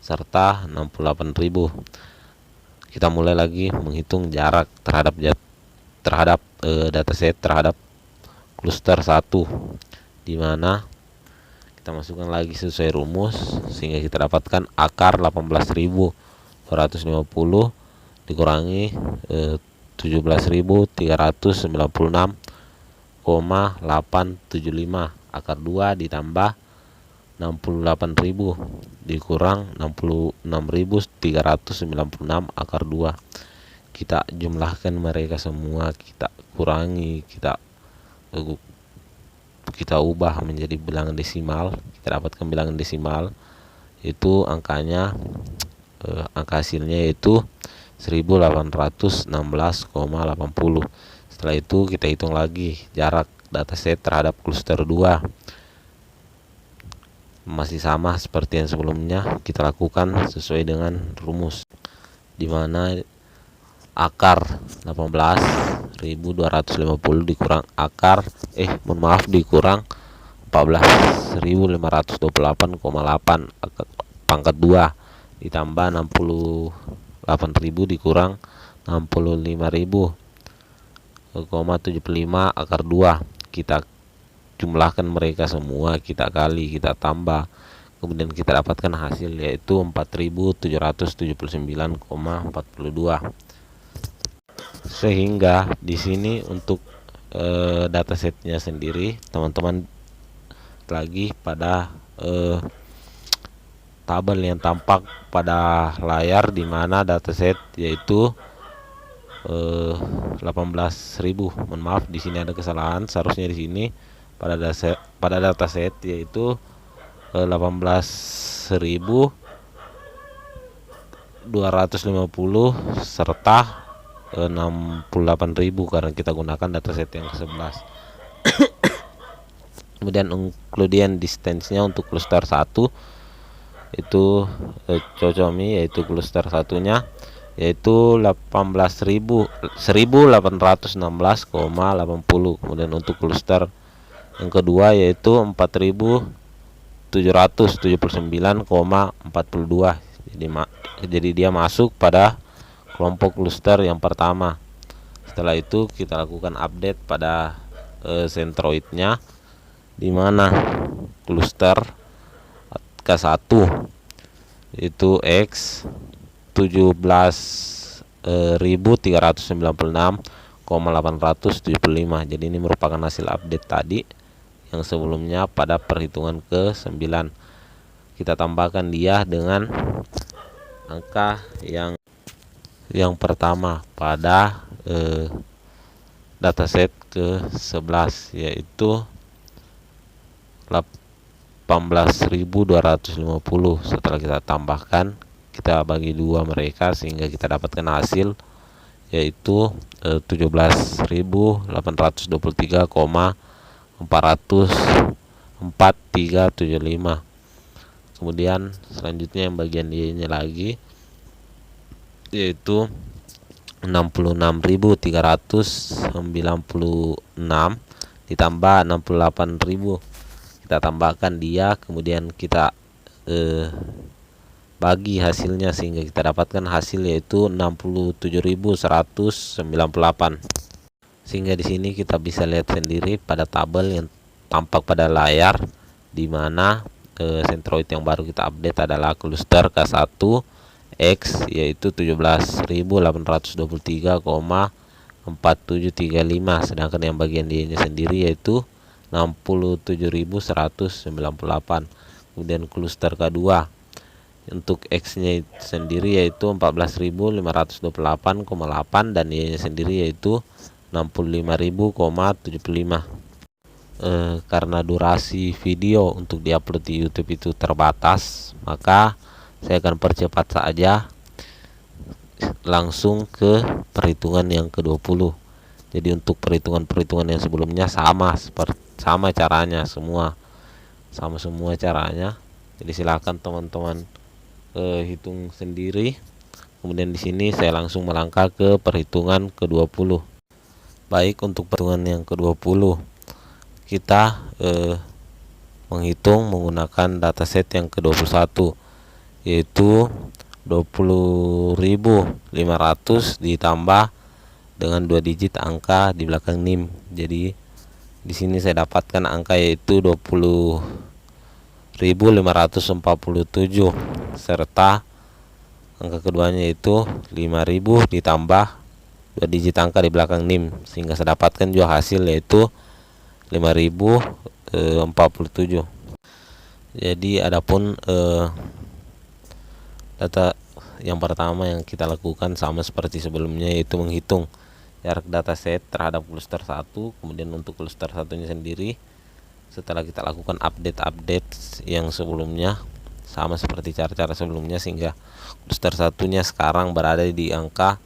serta 68.000. Kita mulai lagi menghitung jarak terhadap dataset terhadap cluster 1, di mana kita masukkan lagi sesuai rumus sehingga kita dapatkan akar 18.250 dikurangi 17.396,875 akar 2 ditambah 68.000 dikurang 66.396 akar 2. Kita jumlahkan mereka semua, kita kurangi, kita ubah menjadi bilangan desimal, kita dapatkan bilangan desimal itu angka hasilnya yaitu 1816,80. Setelah itu kita hitung lagi jarak dataset terhadap cluster 2. Masih sama seperti yang sebelumnya, kita lakukan sesuai dengan rumus, di mana akar 18.250 dikurang dikurang 14.528,8 pangkat 2 ditambah 68.000 dikurang 65.000,75 akar 2. Kita jumlahkan mereka semua, kita kali, kita tambah, kemudian kita dapatkan hasil yaitu 4.779,42. Sehingga di sini untuk datasetnya sendiri teman-teman lagi pada tabel yang tampak pada layar, di mana dataset yaitu 18.000. Mohon maaf, di sini ada kesalahan, seharusnya di sini pada dataset yaitu 18.250 serta 68.000 karena kita gunakan dataset yang ke-11. Kemudian inclusion distance-nya untuk cluster 1 itu cocomi, yaitu cluster satunya yaitu 18.1816,80. Kemudian untuk cluster yang kedua yaitu 4.779,42. Jadi dia masuk pada kelompok cluster yang pertama. Setelah itu kita lakukan update pada sentroidnya, di mana cluster K1 itu X 17.396,875. Jadi ini merupakan hasil update tadi yang sebelumnya pada perhitungan ke-9. Kita tambahkan dia dengan angka yang pertama pada dataset ke-11 yaitu 18.250. Setelah kita tambahkan, kita bagi 2 mereka sehingga kita dapatkan hasil yaitu 17.423,4375. Kemudian selanjutnya yang bagian Y nya lagi yaitu 66.396 ditambah 68.000. Kita tambahkan dia, kemudian kita bagi hasilnya sehingga kita dapatkan hasil yaitu 67.198. Sehingga di sini kita bisa lihat sendiri pada tabel yang tampak pada layar, di mana Centroid yang baru kita update adalah cluster K1 X yaitu 17.823,4735, sedangkan yang bagian D-nya sendiri yaitu 67.198. Kemudian cluster K2 untuk X-nya sendiri yaitu 14.528,8 dan Y-nya sendiri yaitu 65.000,75. Karena durasi video untuk diupload di YouTube itu terbatas, maka saya akan percepat saja langsung ke perhitungan yang ke-20. Jadi untuk perhitungan yang sebelumnya sama caranya, sama semua caranya. Jadi silakan teman-teman hitung sendiri. Kemudian di sini saya langsung melangkah ke perhitungan ke-20. Baik, untuk perhitungan yang ke-20 kita menghitung menggunakan dataset yang ke-21 yaitu 20.500 ditambah dengan 2 digit angka di belakang NIM. Jadi di sini saya dapatkan angka yaitu 20.547 serta angka keduanya yaitu 5.000 ditambah 2 digit angka di belakang NIM, sehingga saya dapatkan juga hasil yaitu 5.047. Jadi adapun data yang pertama yang kita lakukan sama seperti sebelumnya, yaitu menghitung jarak dataset terhadap cluster 1. Kemudian untuk cluster satunya sendiri, setelah kita lakukan update yang sebelumnya sama seperti cara-cara sebelumnya, sehingga cluster satunya sekarang berada di angka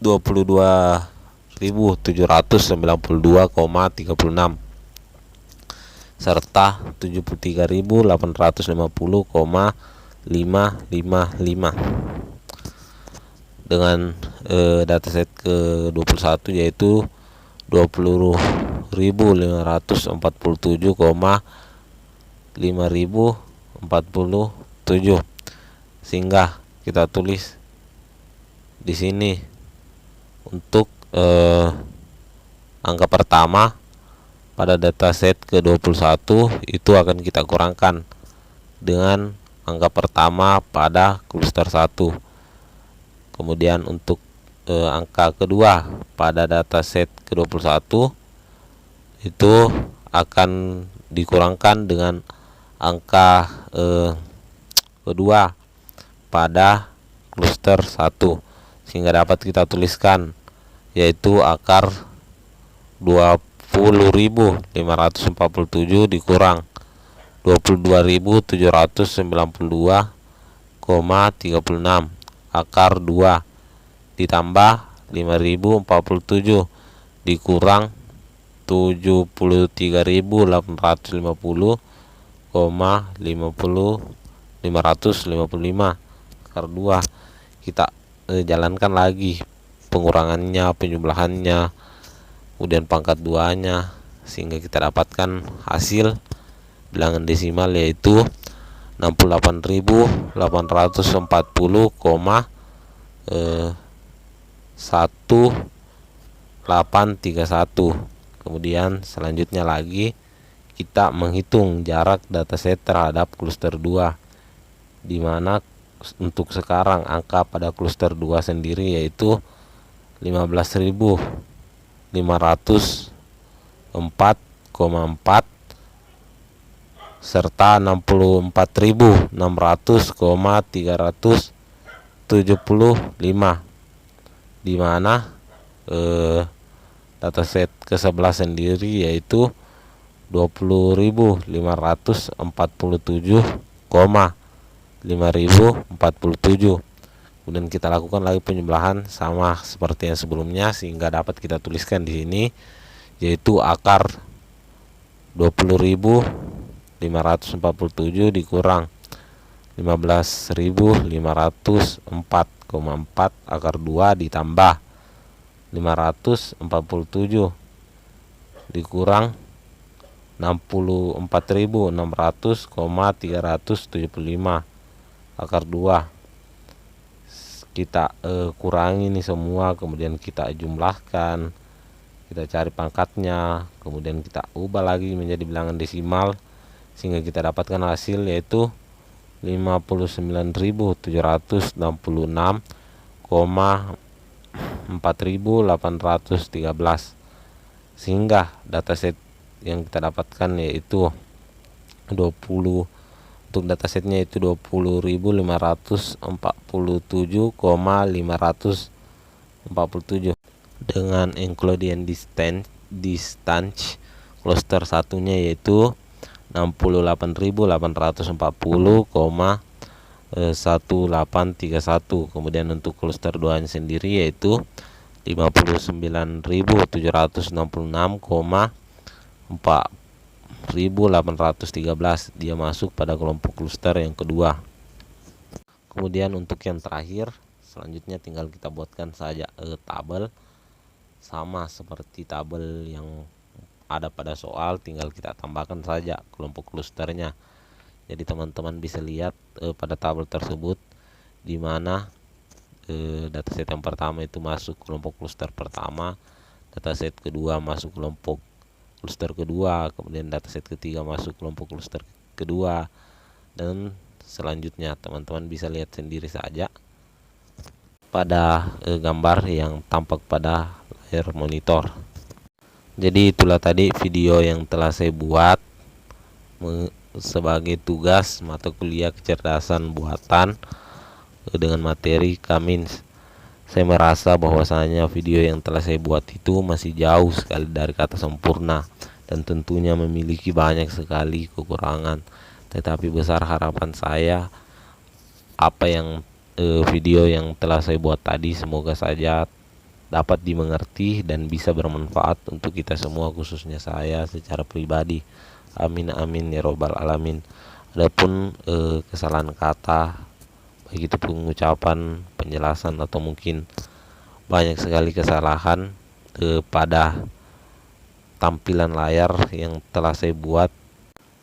22.792,36 serta 73.850,555 dengan dataset ke-21 yaitu 20.547,5047, sehingga kita tulis di sini untuk angka pertama pada dataset ke-21 itu akan kita kurangkan dengan angka pertama pada cluster 1. Kemudian untuk angka kedua pada dataset ke-21 itu akan dikurangkan dengan angka kedua pada cluster 1, sehingga dapat kita tuliskan yaitu akar 20.547 dikurang 22.792,36 akar 2 ditambah 5.047 dikurang 73.080,555 akar 2. Kita jalankan lagi pengurangannya, penjumlahannya, kemudian pangkat 2-nya, sehingga kita dapatkan hasil bilangan desimal yaitu 68.840,1831. Kemudian selanjutnya lagi kita menghitung jarak dataset terhadap cluster 2, di mana untuk sekarang angka pada cluster 2 sendiri yaitu 15.504,4 serta 64.600,375, di mana dataset ke-11 sendiri yaitu 20.547,5047. Kemudian kita lakukan lagi penjumlahan sama seperti yang sebelumnya, sehingga dapat kita tuliskan di sini yaitu akar 20.547 dikurang 15.504,4 akar 2 ditambah 547 dikurang 64.600,375 akar 2. Kita kurangi ini semua, kemudian kita jumlahkan, kita cari pangkatnya, kemudian kita ubah lagi menjadi bilangan desimal sehingga kita dapatkan hasil yaitu 59.766,4813, sehingga dataset yang kita dapatkan yaitu 20, untuk datasetnya itu 20.547,547 dengan Euclidean distance cluster satunya yaitu 68.840,1831. Kemudian untuk cluster 2 sendiri yaitu 59.766,4813. Dia masuk pada kelompok cluster yang kedua. Kemudian untuk yang terakhir, selanjutnya tinggal kita buatkan saja tabel sama seperti tabel yang ada pada soal, tinggal kita tambahkan saja kelompok clusternya. Jadi teman-teman bisa lihat pada tabel tersebut di mana dataset yang pertama itu masuk kelompok cluster pertama, dataset kedua masuk kelompok cluster kedua, kemudian dataset ketiga masuk kelompok cluster kedua, dan selanjutnya teman-teman bisa lihat sendiri saja pada gambar yang tampak pada layar monitor. Jadi itulah tadi video yang telah saya buat sebagai tugas mata kuliah kecerdasan buatan dengan materi Kamins. Saya merasa bahwasanya video yang telah saya buat itu masih jauh sekali dari kata sempurna dan tentunya memiliki banyak sekali kekurangan. Tetapi besar harapan saya apa yang video yang telah saya buat tadi semoga saja dapat dimengerti dan bisa bermanfaat untuk kita semua, khususnya saya secara pribadi. Amin amin ya robbal alamin. Adapun kesalahan kata, baik itu pengucapan, penjelasan, atau mungkin banyak sekali kesalahan pada tampilan layar yang telah saya buat,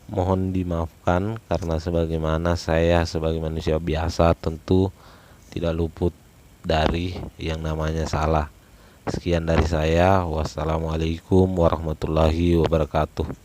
mohon dimaafkan karena sebagaimana saya sebagai manusia biasa tentu tidak luput dari yang namanya salah. Sekian dari saya. Wassalamualaikum warahmatullahi wabarakatuh.